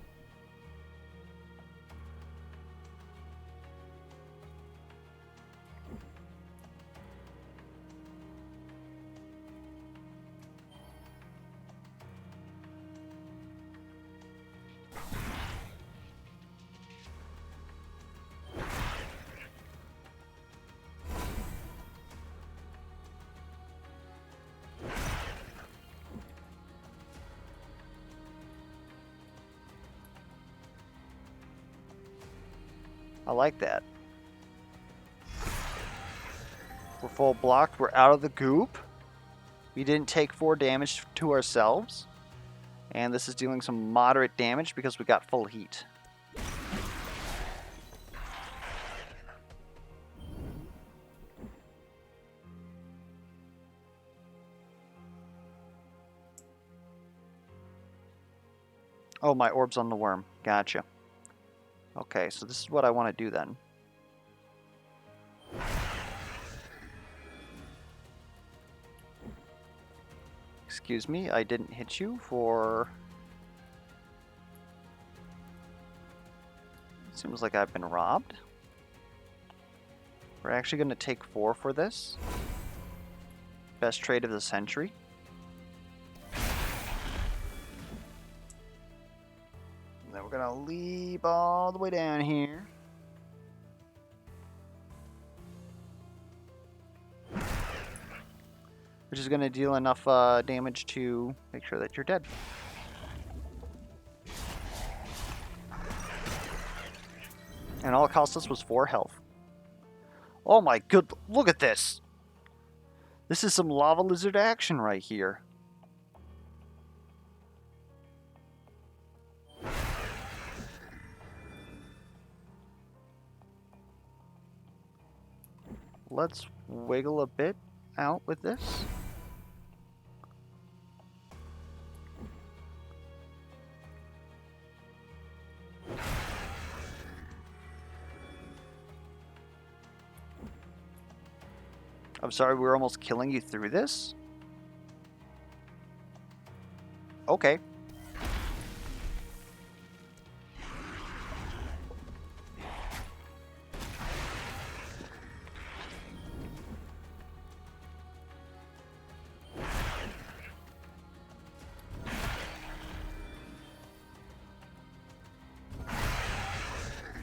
I like that. We're full blocked. We're out of the goop. We didn't take 4 damage to ourselves. And this is dealing some moderate damage because we got full heat. Oh, my orb's on the worm. Gotcha. Okay, so this is what I want to do then. Excuse me, I didn't hit you for... Seems like I've been robbed. We're actually going to take 4 for this. Best trade of the century. And then we're going to leap all the way down here. Which is going to deal enough damage to make sure that you're dead. And all it cost us was 4 health. Oh my good, look at this! This is some lava lizard action right here. Let's wiggle a bit out with this. I'm sorry, we were almost killing you through this? Okay.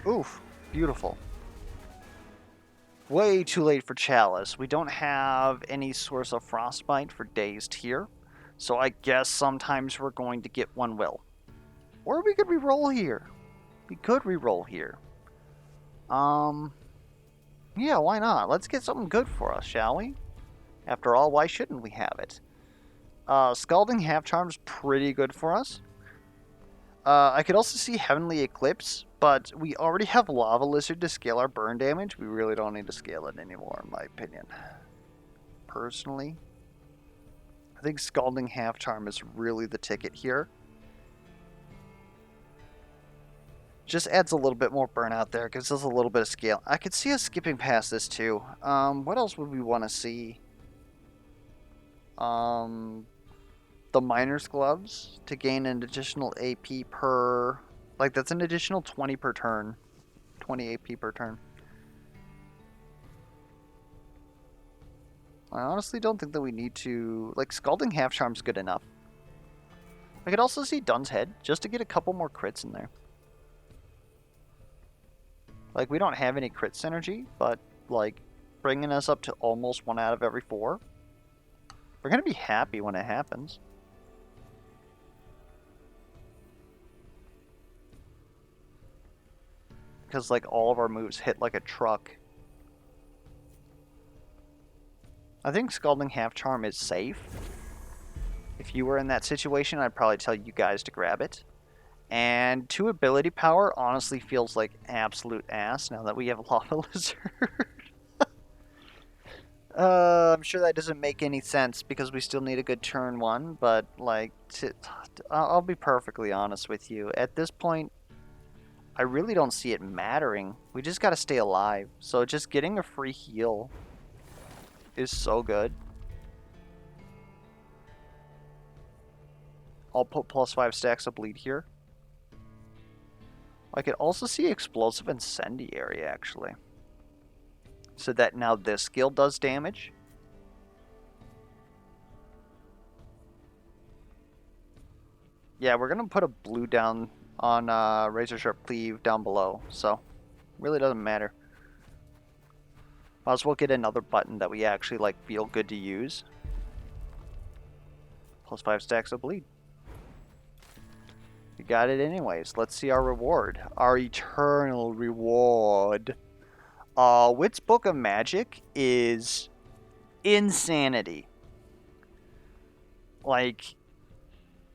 Oof, beautiful. Way too late for Chalice. We don't have any source of frostbite for Dazed here. So I guess sometimes we're going to get 1 will. Or we could reroll here. We could reroll here. Yeah, why not? Let's get something good for us, shall we? After all, why shouldn't we have it? Scalding Half Charm's pretty good for us. I could also see Heavenly Eclipse, but we already have Lava Lizard to scale our burn damage. We really don't need to scale it anymore, in my opinion. Personally, I think Scalding Half Charm is really the ticket here. Just adds a little bit more burnout there, gives us a little bit of scale. I could see us skipping past this too. What else would we want to see? The Miner's Gloves to gain an additional AP per... Like, that's an additional 20 per turn. 20 AP per turn. I honestly don't think that we need to... Like, Scalding Half Charm's good enough. I could also see Dun's Head, just to get a couple more crits in there. Like, we don't have any crit synergy, but, like, bringing us up to almost 1 out of every 4. We're going to be happy when it happens. Because, like, all of our moves hit like a truck. I think Scalding Half Charm is safe. If you were in that situation, I'd probably tell you guys to grab it. And 2 ability power honestly feels like absolute ass now that we have Lava Lizard. I'm sure that doesn't make any sense because we still need a good turn 1, but like, I'll be perfectly honest with you. At this point, I really don't see it mattering. We just gotta stay alive. So just getting a free heal is so good. I'll put +5 stacks of bleed here. I could also see explosive incendiary actually. So that now this skill does damage. Yeah, we're gonna put a blue down on Razor Sharp Cleave down below, so really doesn't matter. Might as well get another button that we actually like feel good to use. +5 stacks of bleed. We got it anyways. Let's see our reward. Our eternal reward. Wit's Book of Magic is insanity. Like,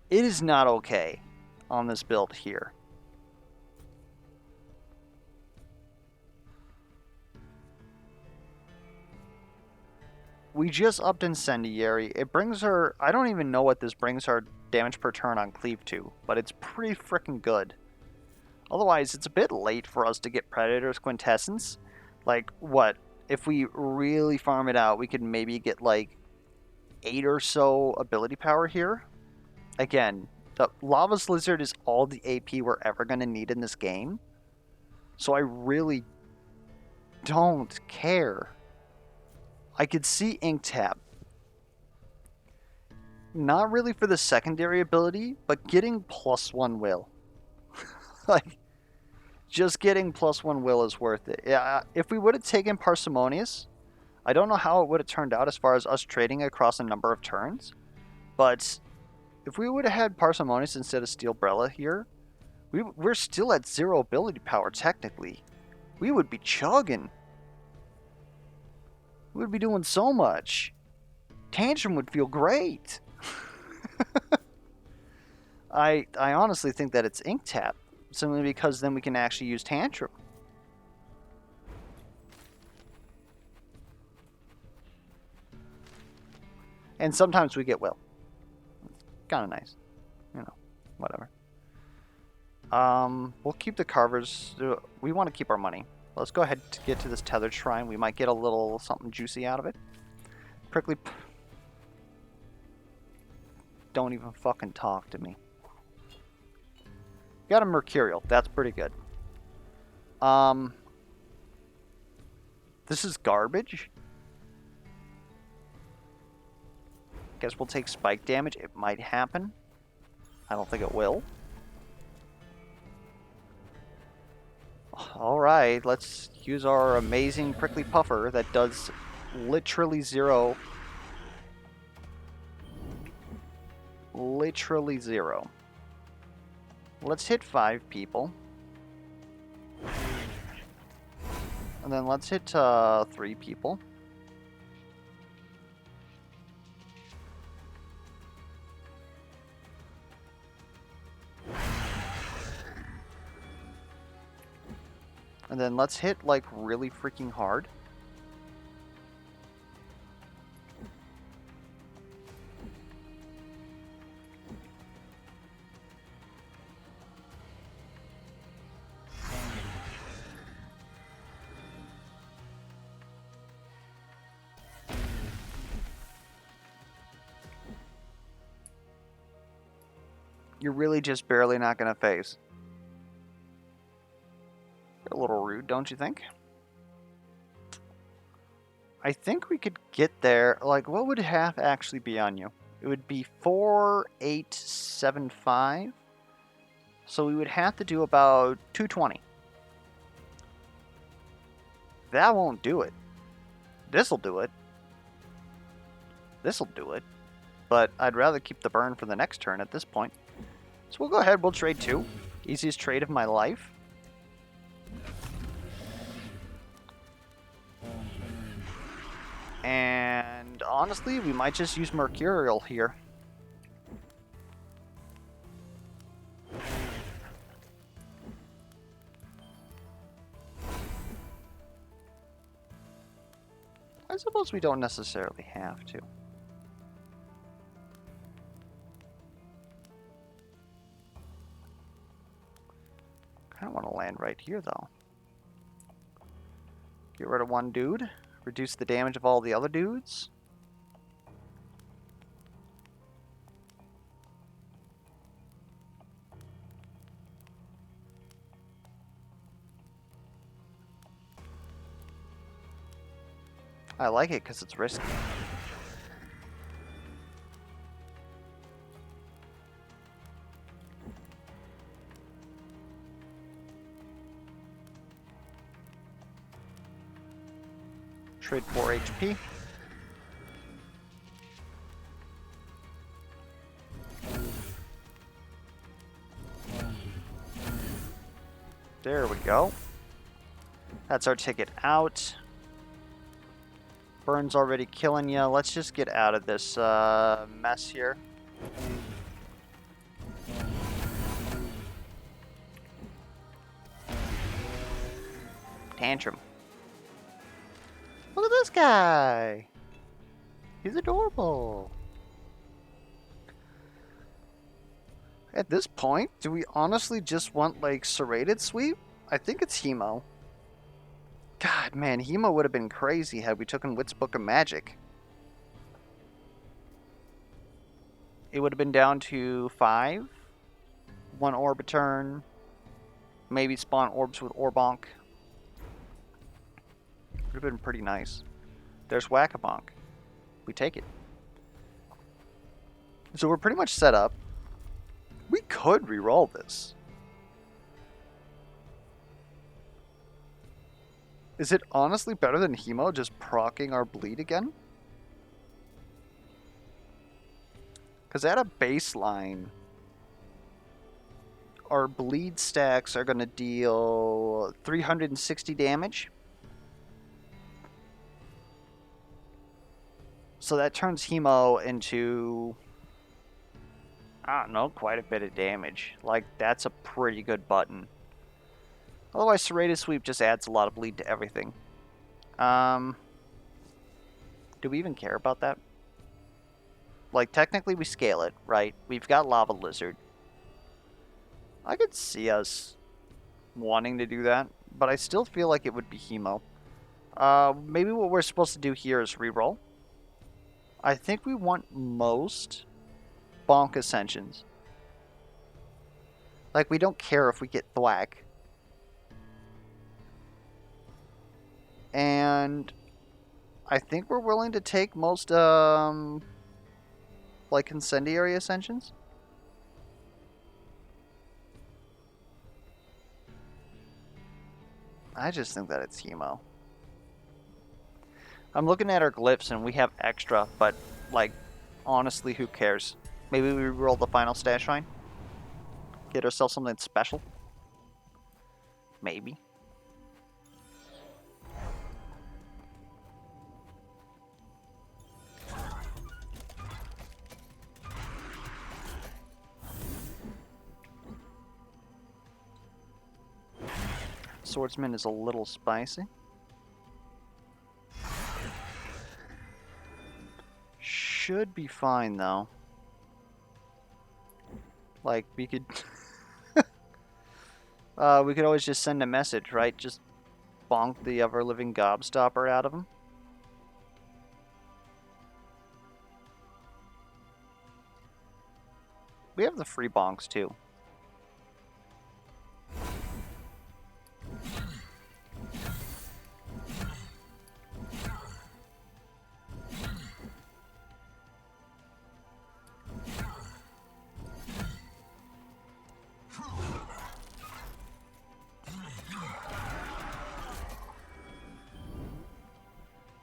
it is not okay on this build here. We just upped Incendiary. It brings her... I don't even know what this brings her damage per turn on Cleave to, but it's pretty freaking good. Otherwise, it's a bit late for us to get Predator's Quintessence. Like, what? If we really farm it out, we could maybe get, like, 8 or so ability power here. Again, the Lava's Lizard is all the AP we're ever going to need in this game. So I really don't care. I could see Ink Tap. Not really for the secondary ability, but getting +1 will. Like, just getting +1 will is worth it. Yeah, if we would have taken Parsimonious, I don't know how it would have turned out as far as us trading across a number of turns, but if we would have had Parsimonious instead of Steelbrella here, we're still at 0 ability power technically. We would be chugging. We would be doing so much. Tantrum would feel great. I honestly think that it's Ink Tap, simply because then we can actually use Tantrum. And sometimes we get Will. It's kind of nice. You know, whatever. We'll keep the Carvers. We want to keep our money. Let's go ahead to get to this Tethered Shrine. We might get a little something juicy out of it. Prickly... Don't even fucking talk to me. Got a Mercurial. That's pretty good. This is garbage. Guess we'll take spike damage. It might happen. I don't think it will. Alright, let's use our amazing Prickly Puffer that does literally 0. Literally 0. Let's hit 5 people. And then let's hit 3 people. And then let's hit, like, really freaking hard. You're really just barely not going to phase. A little rude, don't you think? I think we could get there. Like, what would half actually be on you? It would be 4875. So we would have to do about 220. That won't do it. This'll do it. This'll do it. But I'd rather keep the burn for the next turn at this point. So we'll go ahead, we'll trade 2. Easiest trade of my life. And honestly, we might just use Mercurial here. I suppose we don't necessarily have to. I don't want to land right here, though. Get rid of one dude. Reduce the damage of all the other dudes. I like it because it's risky. Trade 4 HP. There we go. That's our ticket out. Burn's already killing you. Let's just get out of this mess here. Tantrum. Look at this guy. He's adorable. At this point, do we honestly just want, like, serrated sweep? I think it's Hemo. God, man, Hemo would have been crazy had we taken Wit's Book of Magic. It would have been down to 5. 1 orb a turn. Maybe spawn orbs with Orbonk. Would have been pretty nice. There's Whack-a-Bonk. We take it. So we're pretty much set up. We could re-roll this. Is it honestly better than Hemo just proccing our bleed again? Because at a baseline, our bleed stacks are going to deal 360 damage. So that turns Hemo into, I don't know, quite a bit of damage. Like, that's a pretty good button. Otherwise, Serrated Sweep just adds a lot of bleed to everything. Do we even care about that? Like, technically we scale it, right? We've got Lava Lizard. I could see us wanting to do that, but I still feel like it would be Hemo. Maybe what we're supposed to do here is reroll. I think we want most Bonk Ascensions. Like, we don't care if we get Thwack. And I think we're willing to take most, like, Incendiary Ascensions. I just think that it's Hemo. I'm looking at our glyphs and we have extra, but, like, honestly, who cares? Maybe we roll the final stash shrine? Get ourselves something special? Maybe. Swordsman is a little spicy. Should be fine, though. Like, we could... we could always just send a message, right? Just bonk the ever-living gobstopper out of him. We have the free bonks, too.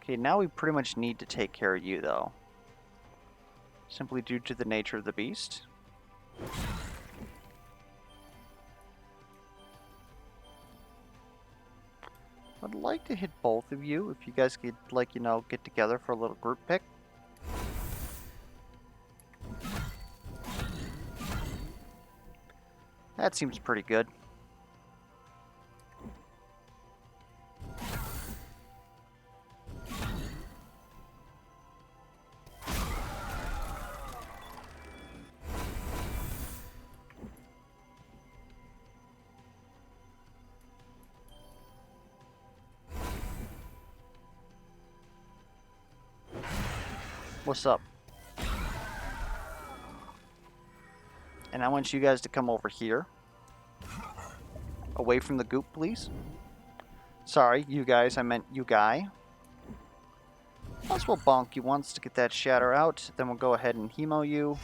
Okay, now we pretty much need to take care of you, though. Simply due to the nature of the beast. I'd like to hit both of you, if you guys could, like, you know, get together for a little group pick. That seems pretty good. What's up? And I want you guys to come over here. Away from the goop, please. Sorry, you guys. I meant you guy. Plus, we'll bonk you once to get that shatter out. Then we'll go ahead and hemo you.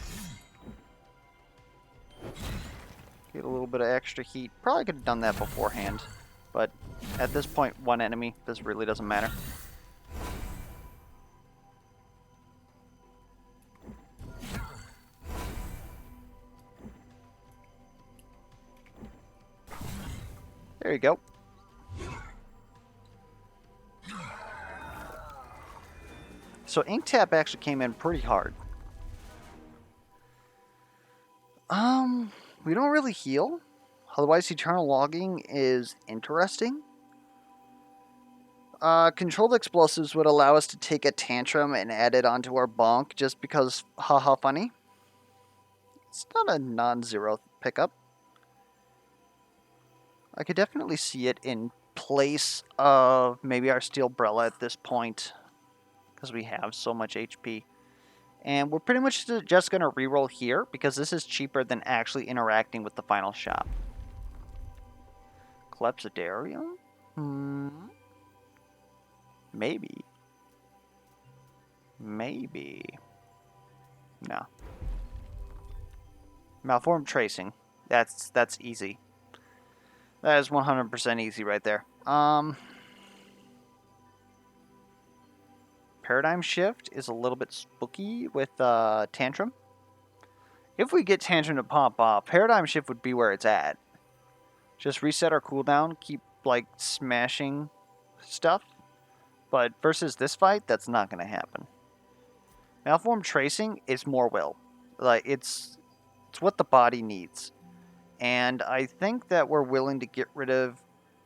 Get a little bit of extra heat. Probably could have done that beforehand. But at this point, one enemy. This really doesn't matter. There you go. So Ink Tap actually came in pretty hard. We don't really heal. Otherwise, Eternal Logging is interesting. Controlled Explosives would allow us to take a Tantrum and add it onto our bonk just because, haha funny. It's not a non-zero pickup. I could definitely see it in place of maybe our Steel Brella at this point, because we have so much HP. And we're pretty much just going to reroll here, because this is cheaper than actually interacting with the final shop. Clepsydarium? Maybe. Maybe. No. Malformed Tracing. That's easy. That is 100% easy right there. Paradigm Shift is a little bit spooky with Tantrum. If we get Tantrum to pop off, Paradigm Shift would be where it's at. Just reset our cooldown, keep like smashing stuff. But versus this fight, that's not going to happen. Malformed Tracing is more will. Like it's what the body needs. And I think that we're willing to get rid of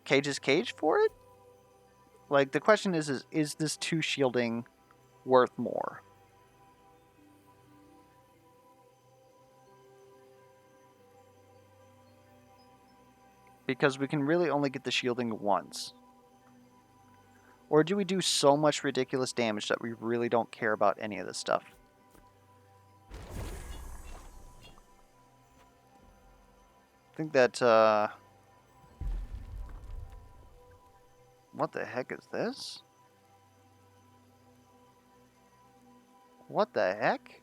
Cage's Cage for it. Like, the question is this 2 shielding worth more? Because we can really only get the shielding once. Or do we do so much ridiculous damage that we really don't care about any of this stuff? I think that, what the heck is this? What the heck?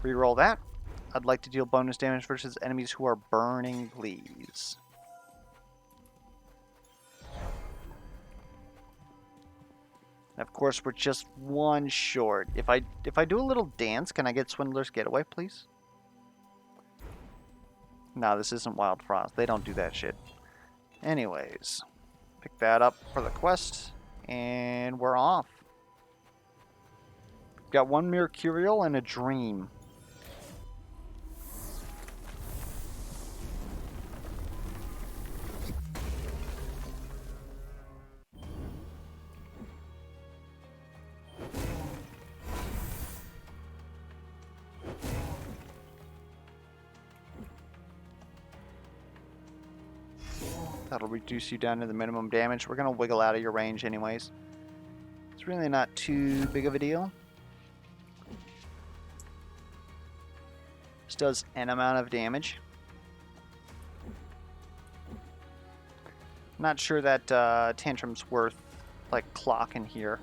Reroll that. I'd like to deal bonus damage versus enemies who are burning, please. And of course, we're just 1 short. If I do a little dance, can I get Swindler's Getaway, please? No, this isn't Wild Frost. They don't do that shit. Anyways, pick that up for the quest, and we're off. Got 1 Mercurial and a Dream. That'll reduce you down to the minimum damage. We're going to wiggle out of your range anyways. It's really not too big of a deal. This does an amount of damage. Not sure that Tantrum's worth, like, clocking here.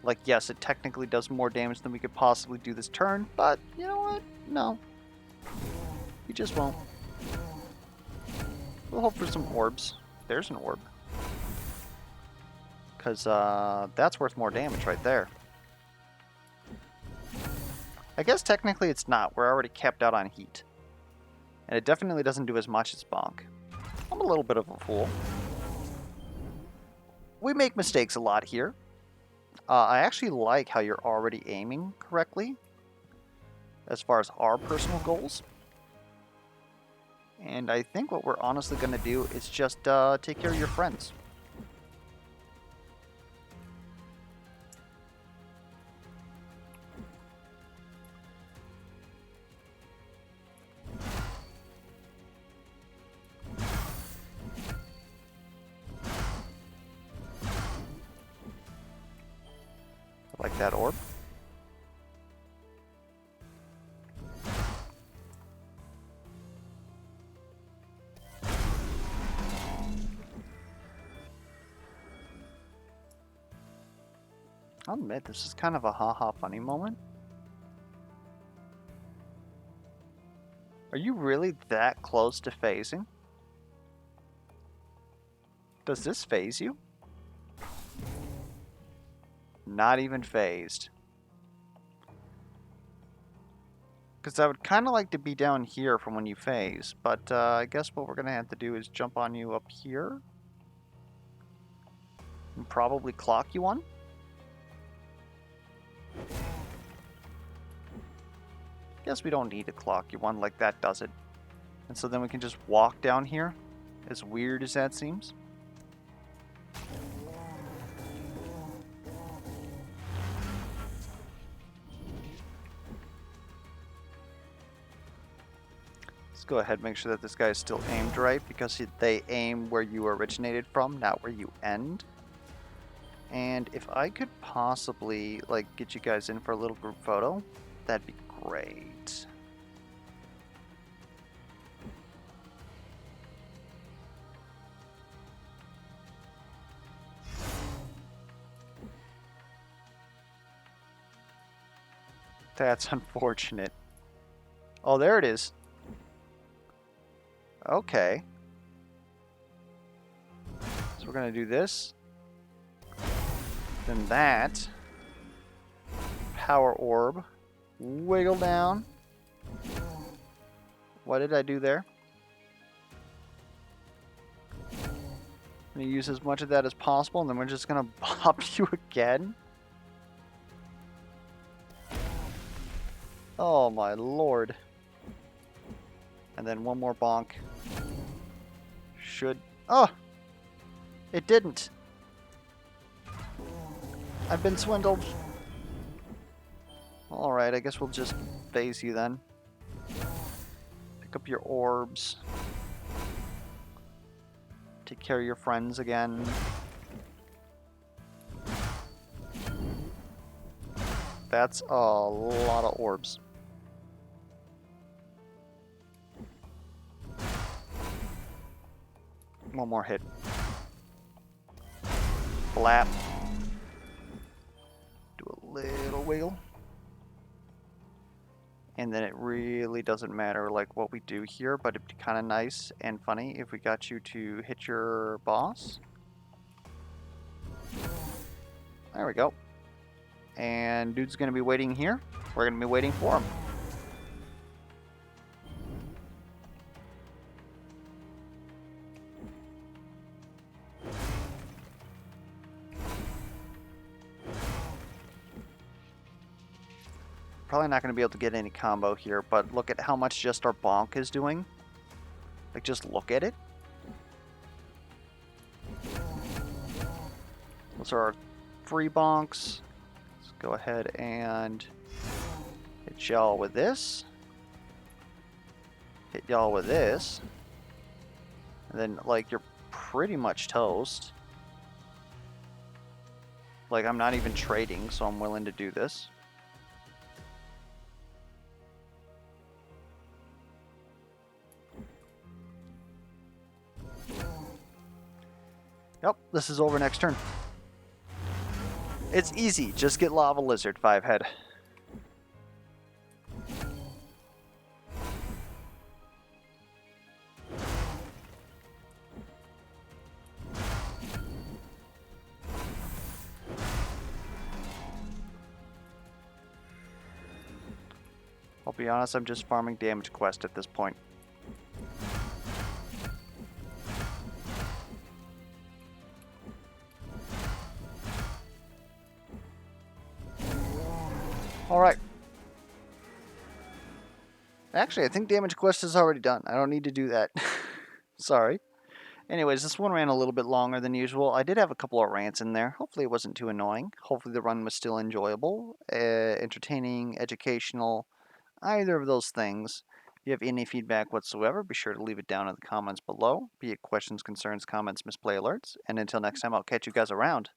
Like, yes, it technically does more damage than we could possibly do this turn, but you know what? No. We just won't. We'll hope for some orbs. There's an orb. Because that's worth more damage right there. I guess technically it's not. We're already capped out on heat. And it definitely doesn't do as much as Bonk. I'm a little bit of a fool. We make mistakes a lot here. I actually like how you're already aiming correctly as far as our personal goals. And I think what we're honestly going to do is just take care of your friends. Like that orb. I'll admit, this is kind of a haha funny moment. Are you really that close to phasing? Does this phase you? Not even phased. Because I would kind of like to be down here from when you phase, but I guess what we're going to have to do is jump on you up here. And probably clock you one. Guess we don't need to clock you one, like that does it. And so then we can just walk down here, as weird as that seems. Let's go ahead and make sure that this guy is still aimed right, because they aim where you originated from, not where you end. And if I could possibly like get you guys in for a little group photo, that'd be great. That's unfortunate. Oh, there it is. Okay. So we're going to do this. Then that. Power orb. Wiggle down. What did I do there? I'm going to use as much of that as possible, and then we're just going to bop you again. Oh my lord. And then one more bonk. Should... Oh! It didn't. I've been swindled. Alright, I guess we'll just phase you then. Pick up your orbs. Take care of your friends again. That's a lot of orbs. One more hit. Flap. Do a little wiggle. And then it really doesn't matter like what we do here, but it'd be kind of nice and funny if we got you to hit your boss. There we go. And dude's gonna be waiting here. We're gonna be waiting for him. Probably not going to be able to get any combo here, but look at how much just our bonk is doing. Like, just look at it. Those are our free bonks. Let's go ahead and hit y'all with this. Hit y'all with this. And then, like, you're pretty much toast. Like, I'm not even trading, so I'm willing to do this. Yep, this is over next turn. It's easy, just get Lava Lizard 5-head. I'll be honest, I'm just farming damage quest at this point. Alright. Actually, I think damage quest is already done. I don't need to do that. Sorry. Anyways, this one ran a little bit longer than usual. I did have a couple of rants in there. Hopefully it wasn't too annoying. Hopefully the run was still enjoyable, entertaining, educational, either of those things. If you have any feedback whatsoever, be sure to leave it down in the comments below, be it questions, concerns, comments, misplay alerts. And until next time, I'll catch you guys around.